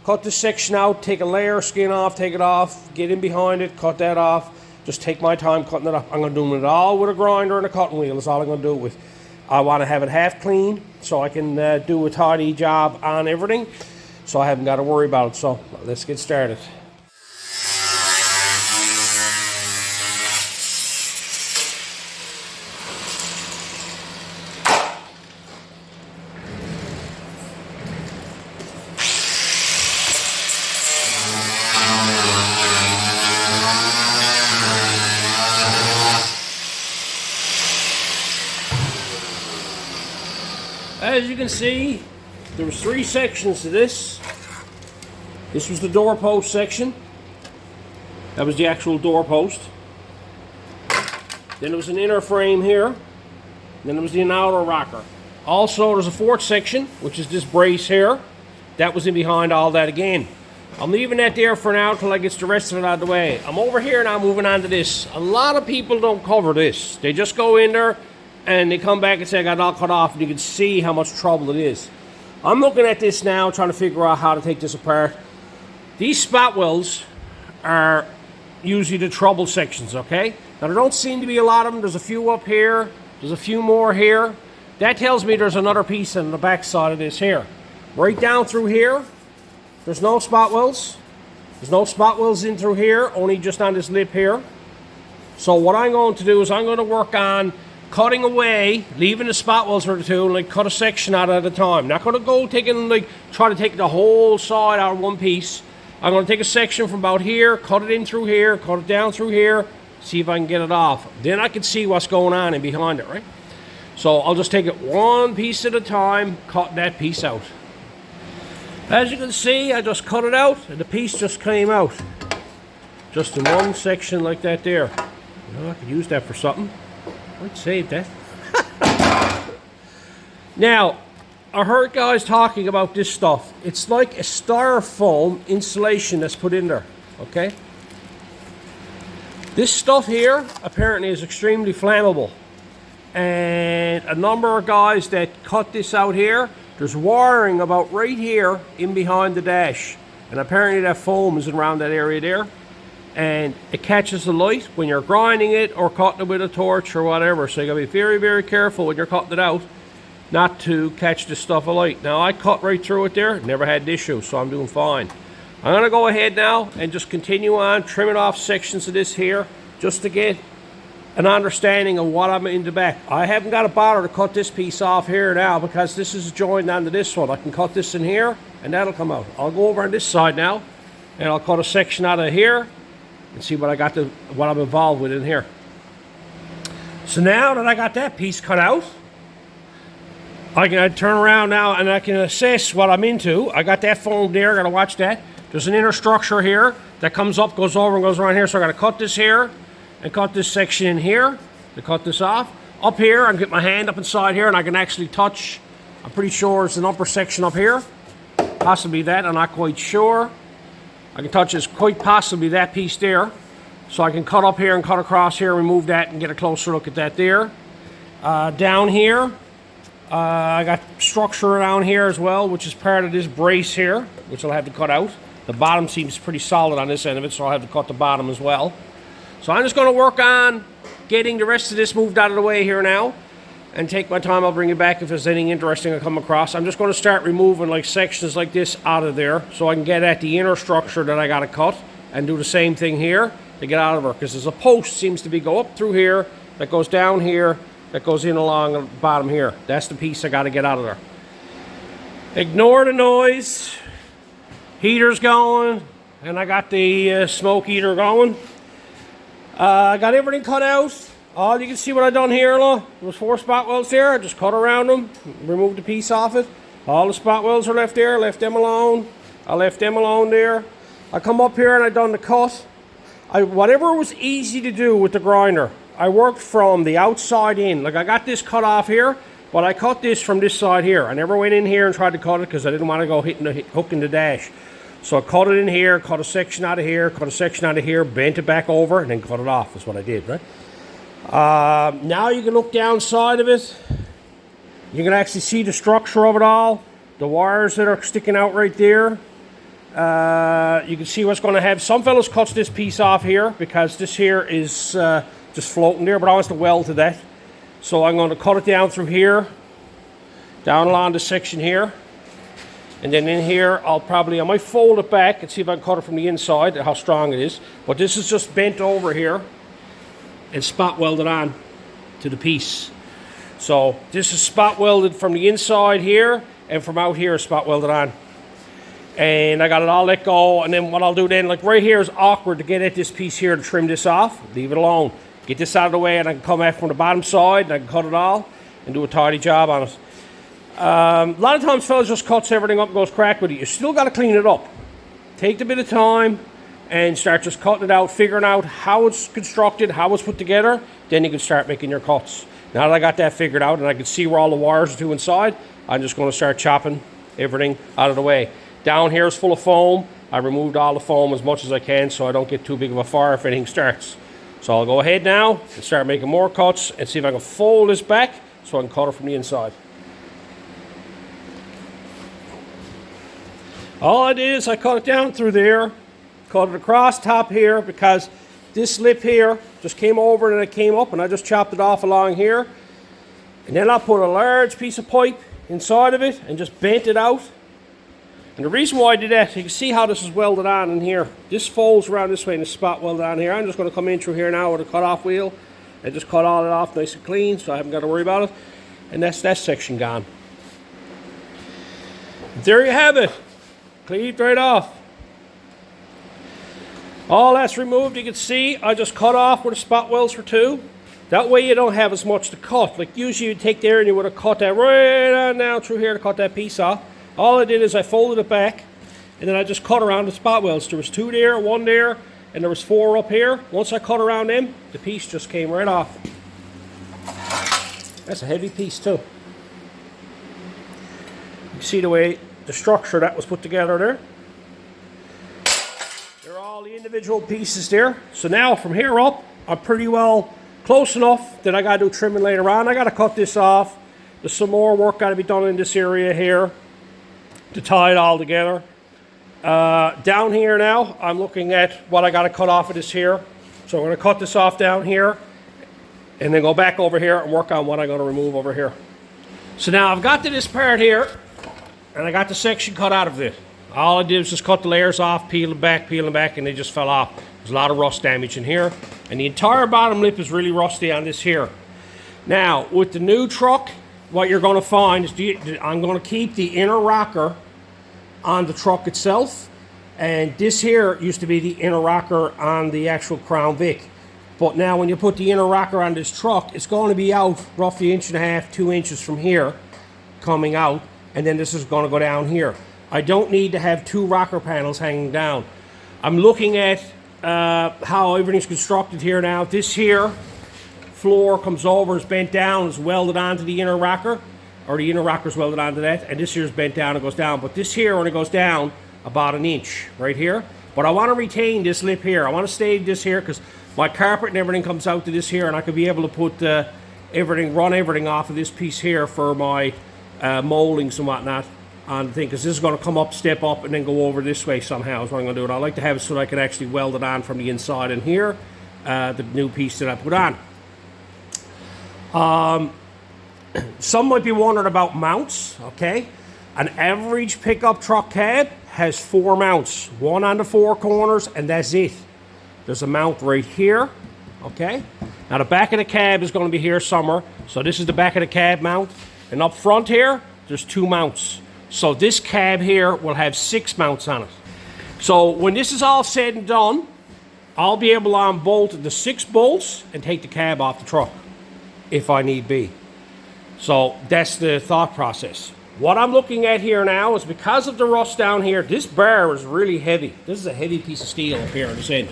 cut this section out, take a layer of skin off, take it off, get in behind it, cut that off. Just take my time cutting it up. I'm going to do it all with a grinder and a cutting wheel. That's all I'm going to do it with. I want to have it half clean so I can do a tidy job on everything, so I haven't got to worry about it. So let's get started. As you can see, there was 3 sections to this. This was the doorpost section. That was the actual doorpost. Then there was an inner frame here. Then there was the outer rocker. Also, there's a 4th section, which is this brace here. That was in behind all that again. I'm leaving that there for now until I get the rest of it out of the way. I'm over here now, moving on to this. A lot of people don't cover this. They just go in there and they come back and say, I got it all cut off, and you can see how much trouble it is. I'm looking at this now, trying to figure out how to take this apart. These spot welds are usually the trouble sections, okay? Now, there don't seem to be a lot of them. There's a few up here. There's a few more here. That tells me there's another piece on the back side of this here. Right down through here, there's no spot welds. There's no spot welds in through here, only just on this lip here. So what I'm going to do is I'm going to work on cutting away, leaving the spot welds for the tool, and like cut a section out at a time. Not going to go try to take the whole side out of one piece. I'm going to take a section from about here, cut it in through here, cut it down through here, see if I can get it off. Then I can see what's going on in behind it, right? So I'll just take it one piece at a time, cut that piece out. As you can see, I just cut it out and the piece just came out. Just in one section like that there. You know, I could use that for something. I'd save that. Now, I heard guys talking about this stuff. It's like a styrofoam insulation that's put in there, okay? This stuff here apparently is extremely flammable. And a number of guys that cut this out here, there's wiring about right here in behind the dash. And apparently that foam is around that area there. And it catches the light when you're grinding it or cutting it with a torch or whatever. So you gotta be very, very careful when you're cutting it out not to catch this stuff alight. Now I cut right through it there, never had an issue, so I'm doing fine. I'm gonna go ahead now and just continue on trimming off sections of this here just to get an understanding of what I'm in the back. I haven't got to bother to cut this piece off here now because this is joined onto this one. I can cut this in here and that'll come out. I'll go over on this side now and I'll cut a section out of here and see what what I'm involved with in here. So now that I got that piece cut out, I can turn around now and I can assess what I'm into. I got that foam there, gotta watch that. There's an inner structure here that comes up, goes over and goes around here. So I gotta cut this here and cut this section in here to cut this off. Up here, I can get my hand up inside here and I can actually touch, I'm pretty sure it's an upper section up here. Possibly that, I'm not quite sure. I can touch this, quite possibly that piece there. So I can cut up here and cut across here, remove that and get a closer look at that there. Down here, I got structure around here as well, which is part of this brace here, which I'll have to cut out. The bottom seems pretty solid on this end of it, so I'll have to cut the bottom as well. So I'm just going to work on getting the rest of this moved out of the way here now and take my time. I'll bring it back if there's anything interesting I come across. I'm just going to start removing like sections like this out of there so I can get at the inner structure that I got to cut and do the same thing here to get out of her, because there's a post seems to be go up through here that goes down here that goes in along the bottom here. That's the piece I got to get out of there. Ignore the noise. Heater's going and I got the smoke heater going. I got everything cut out. All you can see what I done here, look. There was 4 spot welds there. I just cut around them, removed the piece off it. All the spot welds are left there, left them alone. I left them alone there. I come up here and I done the cut. Whatever was easy to do with the grinder, I worked from the outside in. Like I got this cut off here, but I cut this from this side here. I never went in here and tried to cut it because I didn't want to go hitting the hook in the dash. So I cut it in here, cut a section out of here, cut a section out of here, bent it back over, and then cut it off. That's what I did, right? Now you can look down side of it. You can actually see the structure of it all. The wires that are sticking out right there. You can see what's going to have. Some fellas cuts this piece off here because this here is just floating there, but I want to weld to that. So I'm going to cut it down through here, down along this section here. And then in here, I might fold it back and see if I can cut it from the inside, how strong it is. But this is just bent over here and spot welded on to the piece. So this is spot welded from the inside here, and from out here spot welded on. And I got it all let go, and then what I'll do then, like right here is awkward to get at this piece here to trim this off. Leave it alone. Get this out of the way and I can come back from the bottom side and I can cut it all and do a tidy job on it. A lot of times fellas just cuts everything up and goes crack with it. You still got to clean it up. Take a bit of time and start just cutting it out, figuring out how it's constructed, how it's put together. Then you can start making your cuts. Now that I got that figured out and I can see where all the wires are to inside, I'm just going to start chopping everything out of the way. Down here is full of foam. I removed all the foam as much as I can so I don't get too big of a fire if anything starts. So I'll go ahead now and start making more cuts and see if I can fold this back so I can cut it from the inside. All I did is I cut it down through there, cut it across top here because this lip here just came over and it came up and I just chopped it off along here. And then I put a large piece of pipe inside of it and just bent it out. And the reason why I did that, you can see how this is welded on in here. This folds around this way and it's spot welded on here. I'm just going to come in through here now with a cut-off wheel and just cut all it off nice and clean so I haven't got to worry about it. And that's that section gone. There you have it. Cleaved right off. All that's removed, you can see I just cut off where the spot welds for 2. That way you don't have as much to cut. Like usually you take there and you would have cut that right on down through here to cut that piece off. All I did is I folded it back, and then I just cut around the spot welds. There was 2 there, 1 there, and there was 4 up here. Once I cut around them, the piece just came right off. That's a heavy piece too. You see the way the structure that was put together there? There are all the individual pieces there. So now from here up, I'm pretty well close enough that I gotta do trimming later on. I gotta cut this off. There's some more work gotta be done in this area here to tie it all together. Down here now, I'm looking at what I got to cut off of this here. So I'm going to cut this off down here and then go back over here and work on what I'm going to remove over here. So now I've got to this part here and I got the section cut out of it. All I did was just cut the layers off, peel them back, and they just fell off. There's a lot of rust damage in here. And the entire bottom lip is really rusty on this here. Now, with the new truck, what you're going to find is I'm going to keep the inner rocker on the truck itself, and this here used to be the inner rocker on the actual Crown Vic. But now when you put the inner rocker on this truck, it's going to be out roughly 1.5 inches, 2 inches from here coming out, and then this is going to go down here. I don't need to have 2 rocker panels hanging down. I'm looking at how everything's constructed here now. This here floor comes over, is bent down, is welded onto the inner rocker, or the inner rocker's welded onto that, and this here's bent down and goes down. But this here only goes down about 1 inch right here. But I want to retain this lip here. I want to stay this here because my carpet and everything comes out to this here, and I could be able to put run everything off of this piece here for my moldings and whatnot on the thing, because this is going to come up, step up, and then go over this way somehow is what I'm going to do. And I like to have it so that I can actually weld it on from the inside in here, the new piece that I put on. Some might be wondering about mounts, okay? An average pickup truck cab has 4 mounts. 1 on the 4 corners, and that's it. There's a mount right here, okay? Now the back of the cab is going to be here somewhere. So this is the back of the cab mount. And up front here, there's 2 mounts. So this cab here will have 6 mounts on it. So when this is all said and done, I'll be able to unbolt the 6 bolts and take the cab off the truck if I need be. So that's the thought process. What I'm looking at here now is because of the rust down here, this bar is really heavy. This is a heavy piece of steel up here on this end.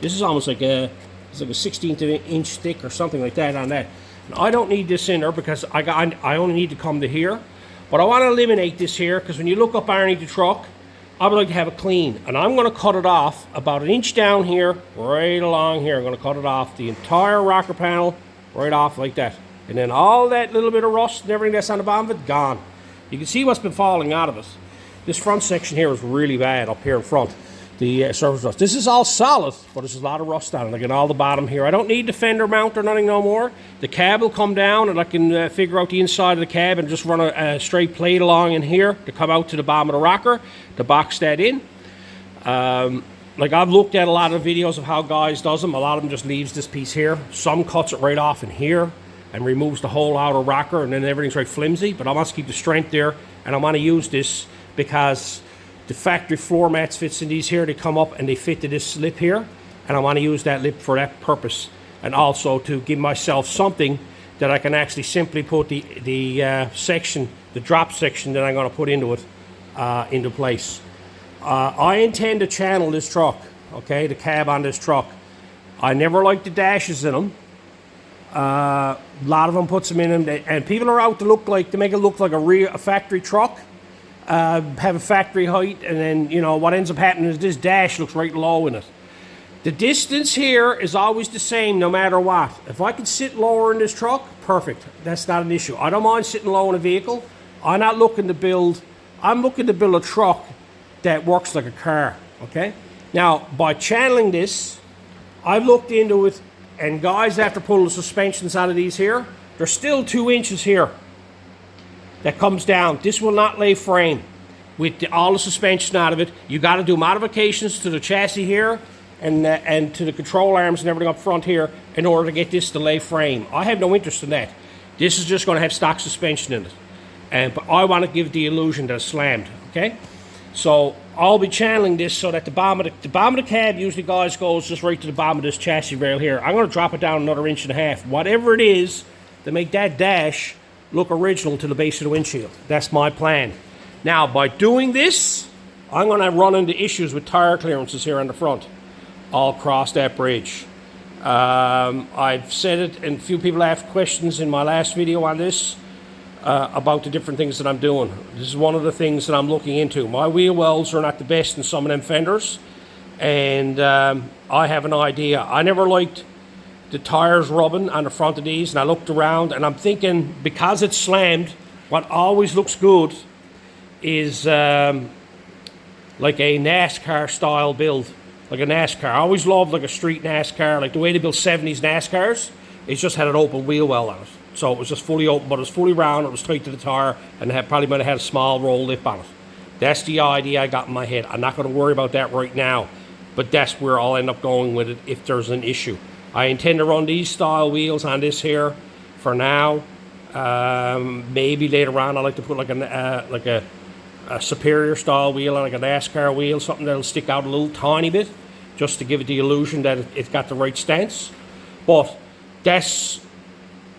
This is almost like a 16th inch thick or something like that on that. And I don't need this in there because I only need to come to here. But I want to eliminate this here because when you look up underneath the truck, I would like to have it clean. And I'm going to cut it off about 1 inch down here, right along here. I'm going to cut it off the entire rocker panel, right off like that. And then all that little bit of rust and everything that's on the bottom of it, gone. You can see what's been falling out of it. This front section here is really bad up here in front. The surface rust. This is all solid, but there's a lot of rust on it. Like in all the bottom here. I don't need the fender mount or nothing no more. The cab will come down and I can figure out the inside of the cab and just run a straight plate along in here to come out to the bottom of the rocker to box that in. Like I've looked at a lot of videos of how guys does them. A lot of them just leaves this piece here. Some cuts it right off in here and removes the whole outer rocker, and then everything's right flimsy. But I want to keep the strength there, and I want to use this because the factory floor mats fits in these here. They come up and they fit to this lip here, and I want to use that lip for that purpose, and also to give myself something that I can actually simply put the section, the drop section that I'm going to put into it, into place. I intend to channel this truck, okay, the cab on this truck. I never like the dashes in them. A lot of them puts them in them, and people are out to make it look like a factory truck, have a factory height, and then, you know, what ends up happening is this dash looks right low in it. The distance here is always the same no matter what. If I can sit lower in this truck, perfect. That's not an issue. I don't mind sitting low in a vehicle. I'm looking to build a truck that works like a car, okay? Now, by channeling this, I've looked into it. And guys, after pulling the suspensions out of these here, there's still 2 inches here that comes down. This will not lay frame with all the suspension out of it. You got to do modifications to the chassis here and to the control arms and everything up front here in order to get this to lay frame. I have no interest in that. This is just going to have stock suspension in it. But I want to give the illusion that it's slammed, okay? So I'll be channeling this so that the bottom of the cab usually, guys, goes just right to the bottom of this chassis rail here. I'm going to drop it down another 1.5 inches. Whatever it is to make that dash look original to the base of the windshield. That's my plan. Now, by doing this, I'm going to run into issues with tire clearances here on the front, all across that bridge. I've said it, and a few people asked questions in my last video on this about the different things that I'm doing. This is one of the things that I'm looking into. My wheel wells are not the best in some of them fenders, and I have an idea. I never liked the tires rubbing on the front of these, and I looked around, and I'm thinking, because it's slammed, what always looks good is like a NASCAR style build. Like a NASCAR. I always loved like a street NASCAR, like the way they built 70s NASCARs. It just had an open wheel well on it. So it was just fully open, but it was fully round, it was tight to the tire, and it probably might have had a small roll lip on it. That's the idea I got in my head. I'm not going to worry about that right now, but that's where I'll end up going with it if there's an issue. I intend to run these style wheels on this here for now. Maybe later on I'd like to put like a superior style wheel on, like a NASCAR wheel, something that'll stick out a little tiny bit, just to give it the illusion that it's got the right stance. But that's,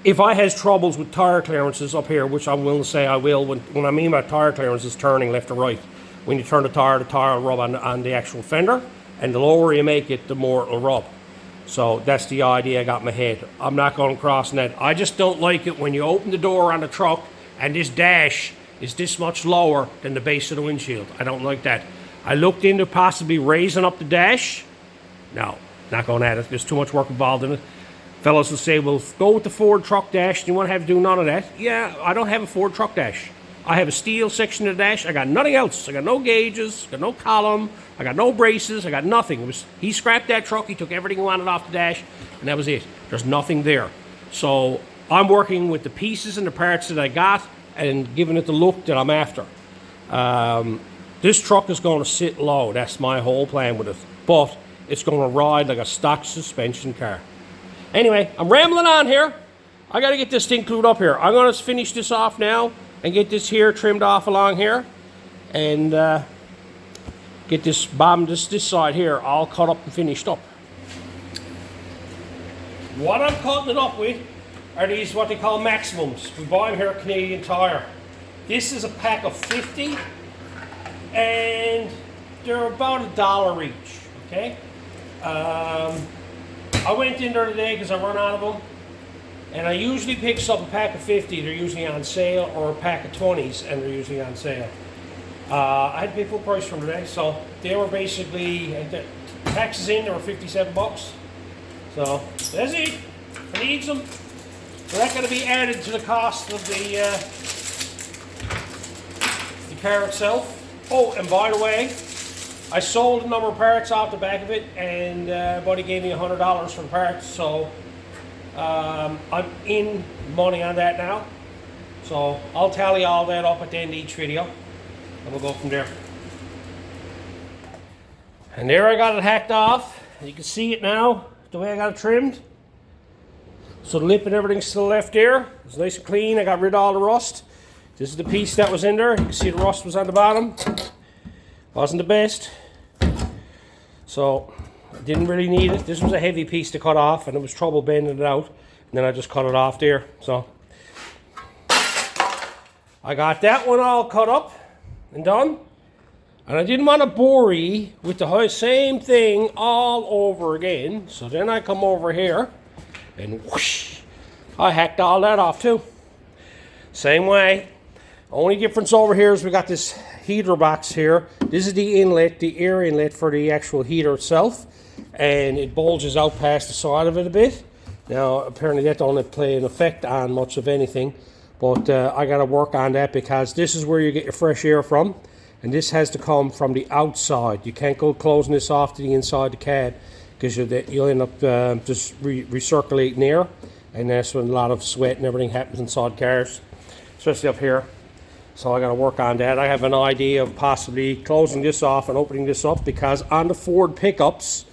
if I has troubles with tire clearances up here, which I'm willing to say I will, when I mean by tire clearances, turning left or right. When you turn the tire will rub on the actual fender, and the lower you make it, the more it'll rub. So that's the idea I got in my head. I'm not going crossing that. I just don't like it when you open the door on the truck and this dash is this much lower than the base of the windshield. I don't like that. I looked into possibly raising up the dash. No, not going at it. There's too much work involved in it. Fellows will say, well, go with the Ford truck dash. You want to have to do none of that? Yeah, I don't have a Ford truck dash. I have a steel section of the dash. I got nothing else. I got no gauges, got no column, I got no braces, I got nothing. He scrapped that truck, he took everything he wanted off the dash, and that was it. There's nothing there. So I'm working with the pieces and the parts that I got and giving it the look that I'm after. This truck is going to sit low. That's my whole plan with it. But it's going to ride like a stock suspension car. Anyway, I'm rambling on here. I got to get this thing glued up here. I'm going to finish this off now and get this here trimmed off along here. And get this bottom, this side here, all cut up and finished up. What I'm cutting it up with are these, what they call maximums. We buy them here at Canadian Tire. This is a pack of 50, and they're about $1 each, okay? I went in there today because I run out of them, and I usually pick up a pack of 50, they're usually on sale, or a pack of 20s, and they're usually on sale. I had to pay full price for them today, so they were basically, the taxes in, they were 57 bucks. So, that's it. I need them. They're not going to be added to the cost of the car itself. Oh, and by the way, I sold a number of parts off the back of it, and buddy gave me $100 for the parts, so I'm in money on that now. So I'll tally all that up at the end of each video, and we'll go from there. And there I got it hacked off. You can see it now, the way I got it trimmed. So the lip and everything's to the left there. It's nice and clean. I got rid of all the rust. This is the piece that was in there. You can see the rust was on the bottom. Wasn't the best. So I didn't really need it. This was a heavy piece to cut off, and it was trouble bending it out. And then I just cut it off there. So I got that one all cut up and done. And I didn't want to bore you with the same thing all over again. So then I come over here and whoosh, I hacked all that off too. Same way. Only difference over here is we got this heater box here. This is the inlet, the air inlet for the actual heater itself. And it bulges out past the side of it a bit. Now, apparently that don't play an effect on much of anything. But I got to work on that because this is where you get your fresh air from. And this has to come from the outside. You can't go closing this off to the inside the cab because you'll end up just recirculating air. And that's when a lot of sweat and everything happens inside cars, especially up here. So I got to work on that. I have an idea of possibly closing this off and opening this up because on the Ford pickups,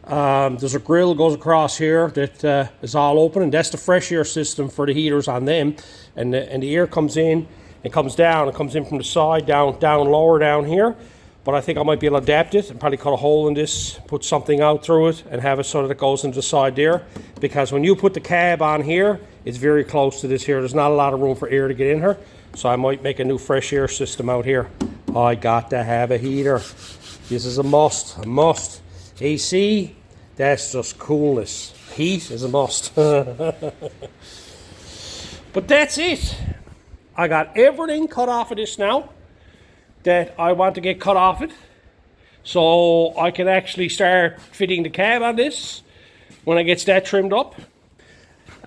there's a grill that goes across here that is all open, and that's the fresh air system for the heaters on them. And the air comes in and comes down. It comes in from the side, down lower down here. But I think I might be able to adapt it and probably cut a hole in this, put something out through it, and have it so that it goes into the side there. Because when you put the cab on here, it's very close to this here. There's not a lot of room for air to get in here. So I might make a new fresh air system out here. I got to have a heater. This is a must, a must. AC, that's just coolness. Heat is a must. But that's it. I got everything cut off of this now that I want to get cut off it. So I can actually start fitting the cab on this when I get that trimmed up.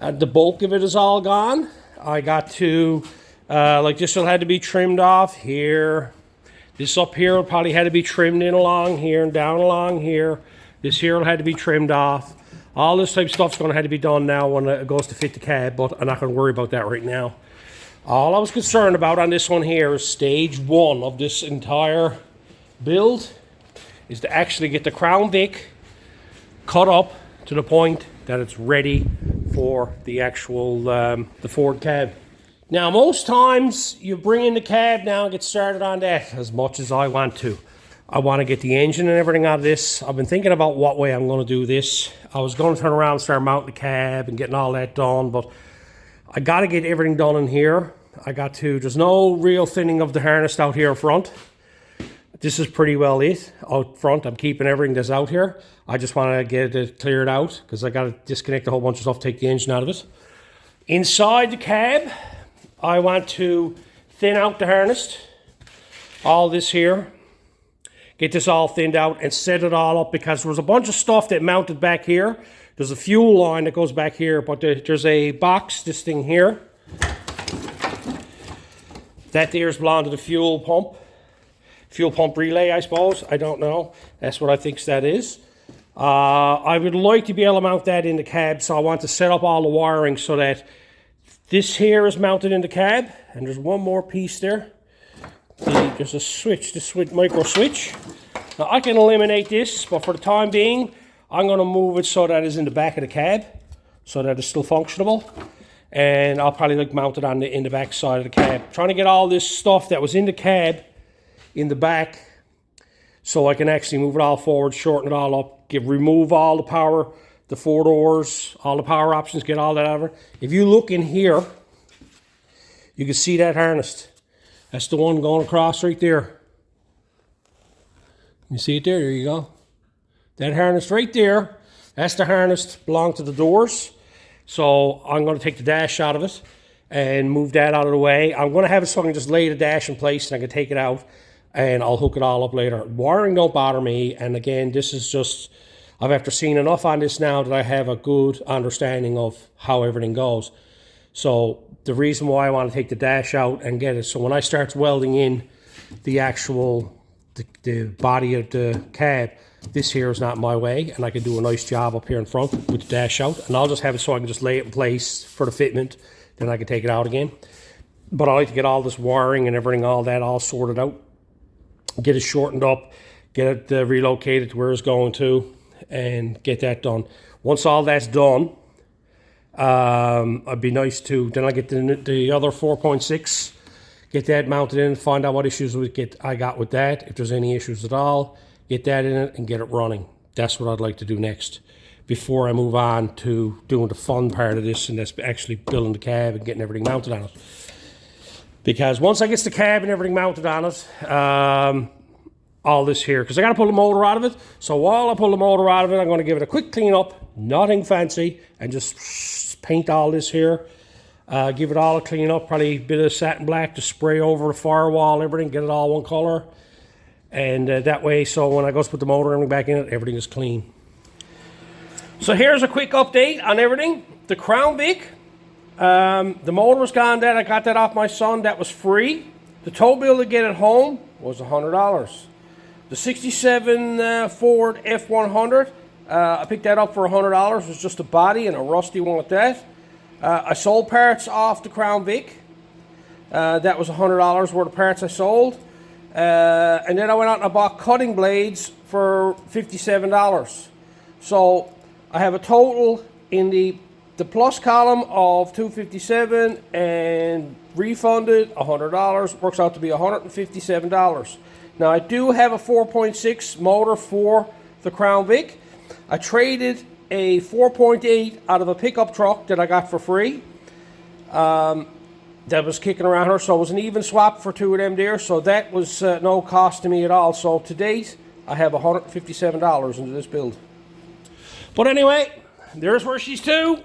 The bulk of it is all gone. I got to, like this one had to be trimmed off here. This up here will probably had to be trimmed in along here and down along here. This here will had to be trimmed off. All this type of stuff's going to have to be done now when it goes to fit the cab, but I'm not going to worry about that right now. All I was concerned about on this one here is stage 1 of this entire build is to actually get the Crown Vic cut up to the point that it's ready for the actual the Ford cab. Now, most times you bring in the cab now and get started on that as much as I want to. I want to get the engine and everything out of this. I've been thinking about what way I'm going to do this. I was going to turn around and start mounting the cab and getting all that done, but I got to get everything done in here. There's no real thinning of the harness out here front. This is pretty well it out front. I'm keeping everything that's out here. I just want to get it cleared out because I got to disconnect a whole bunch of stuff, take the engine out of it. Inside the cab, I want to thin out the harness, all this here, get this all thinned out and set it all up because there was a bunch of stuff that mounted back here. There's a fuel line that goes back here, but there's a box, this thing here. That there is belonged to the fuel pump relay, I suppose. I don't know. That's what I think that is. I would like to be able to mount that in the cab, so I want to set up all the wiring so that this here is mounted in the cab, and there's one more piece there. There's a switch, this micro switch. Now I can eliminate this, but for the time being, I'm going to move it so that it's in the back of the cab, so that it's still functionable. And I'll probably mount it on in the back side of the cab. Trying to get all this stuff that was in the cab in the back, so I can actually move it all forward, shorten it all up, remove all the power. The 4 doors, all the power options, get all that out of it. If you look in here, you can see that harness. That's the one going across right there. You see it there? There you go. That harness right there, that's the harness belong to the doors. So I'm going to take the dash out of it and move that out of the way. I'm going to have it so I can just lay the dash in place and I can take it out and I'll hook it all up later. Wiring don't bother me. And again, this is just, I've after seen enough on this now that I have a good understanding of how everything goes. So the reason why I want to take the dash out and get it, so when I start welding in the actual, the body of the cab, this here is not my way, and I can do a nice job up here in front with the dash out, and I'll just have it so I can just lay it in place for the fitment, then I can take it out again. But I like to get all this wiring and everything, all that all sorted out, get it shortened up, get it relocated to where it's going to, and get that done. Once all that's done, it'd be nice to, then I get the other 4.6, get that mounted in, find out what issues I got with that, if there's any issues at all, get that in it and get it running. That's what I'd like to do next before I move on to doing the fun part of this, and that's actually building the cab and getting everything mounted on it. Because once I get the cab and everything mounted on it, all this here, because I got to pull the motor out of it. So while I pull the motor out of it, I'm going to give it a quick clean up, nothing fancy, and just paint all this here. Give it all a clean up, probably a bit of satin black to spray over the firewall, everything, get it all one color. And that way, so when I go to put the motor and everything back in it, everything is clean. So here's a quick update on everything. The Crown Vic, the motor was gone dead. I got that off my son. That was free. The tow bill to get it home was $100. The 67 Ford F100, I picked that up for $100. It was just a body and a rusty one at that. I sold parts off the Crown Vic. That was $100 worth of parts I sold. And then I went out and I bought cutting blades for $57. So I have a total in the plus column of $257 and refunded $100. Works out to be $157. Now I do have a 4.6 motor for the Crown Vic. I traded a 4.8 out of a pickup truck that I got for free. The that was kicking around her. So it was an even swap for 2 of them there. So that was no cost to me at all. So to date, I have $157 into this build. But anyway, there's where she's to.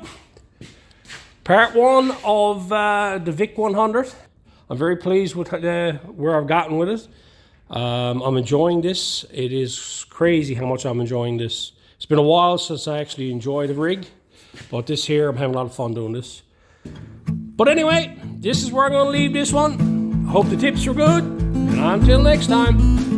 Part 1 of the VIC100. I'm very pleased with where I've gotten with it. I'm enjoying this. It is crazy how much I'm enjoying this. It's been a while since I actually enjoyed the rig, but this here, I'm having a lot of fun doing this. But anyway, this is where I'm going to leave this one. Hope the tips are good, and until next time.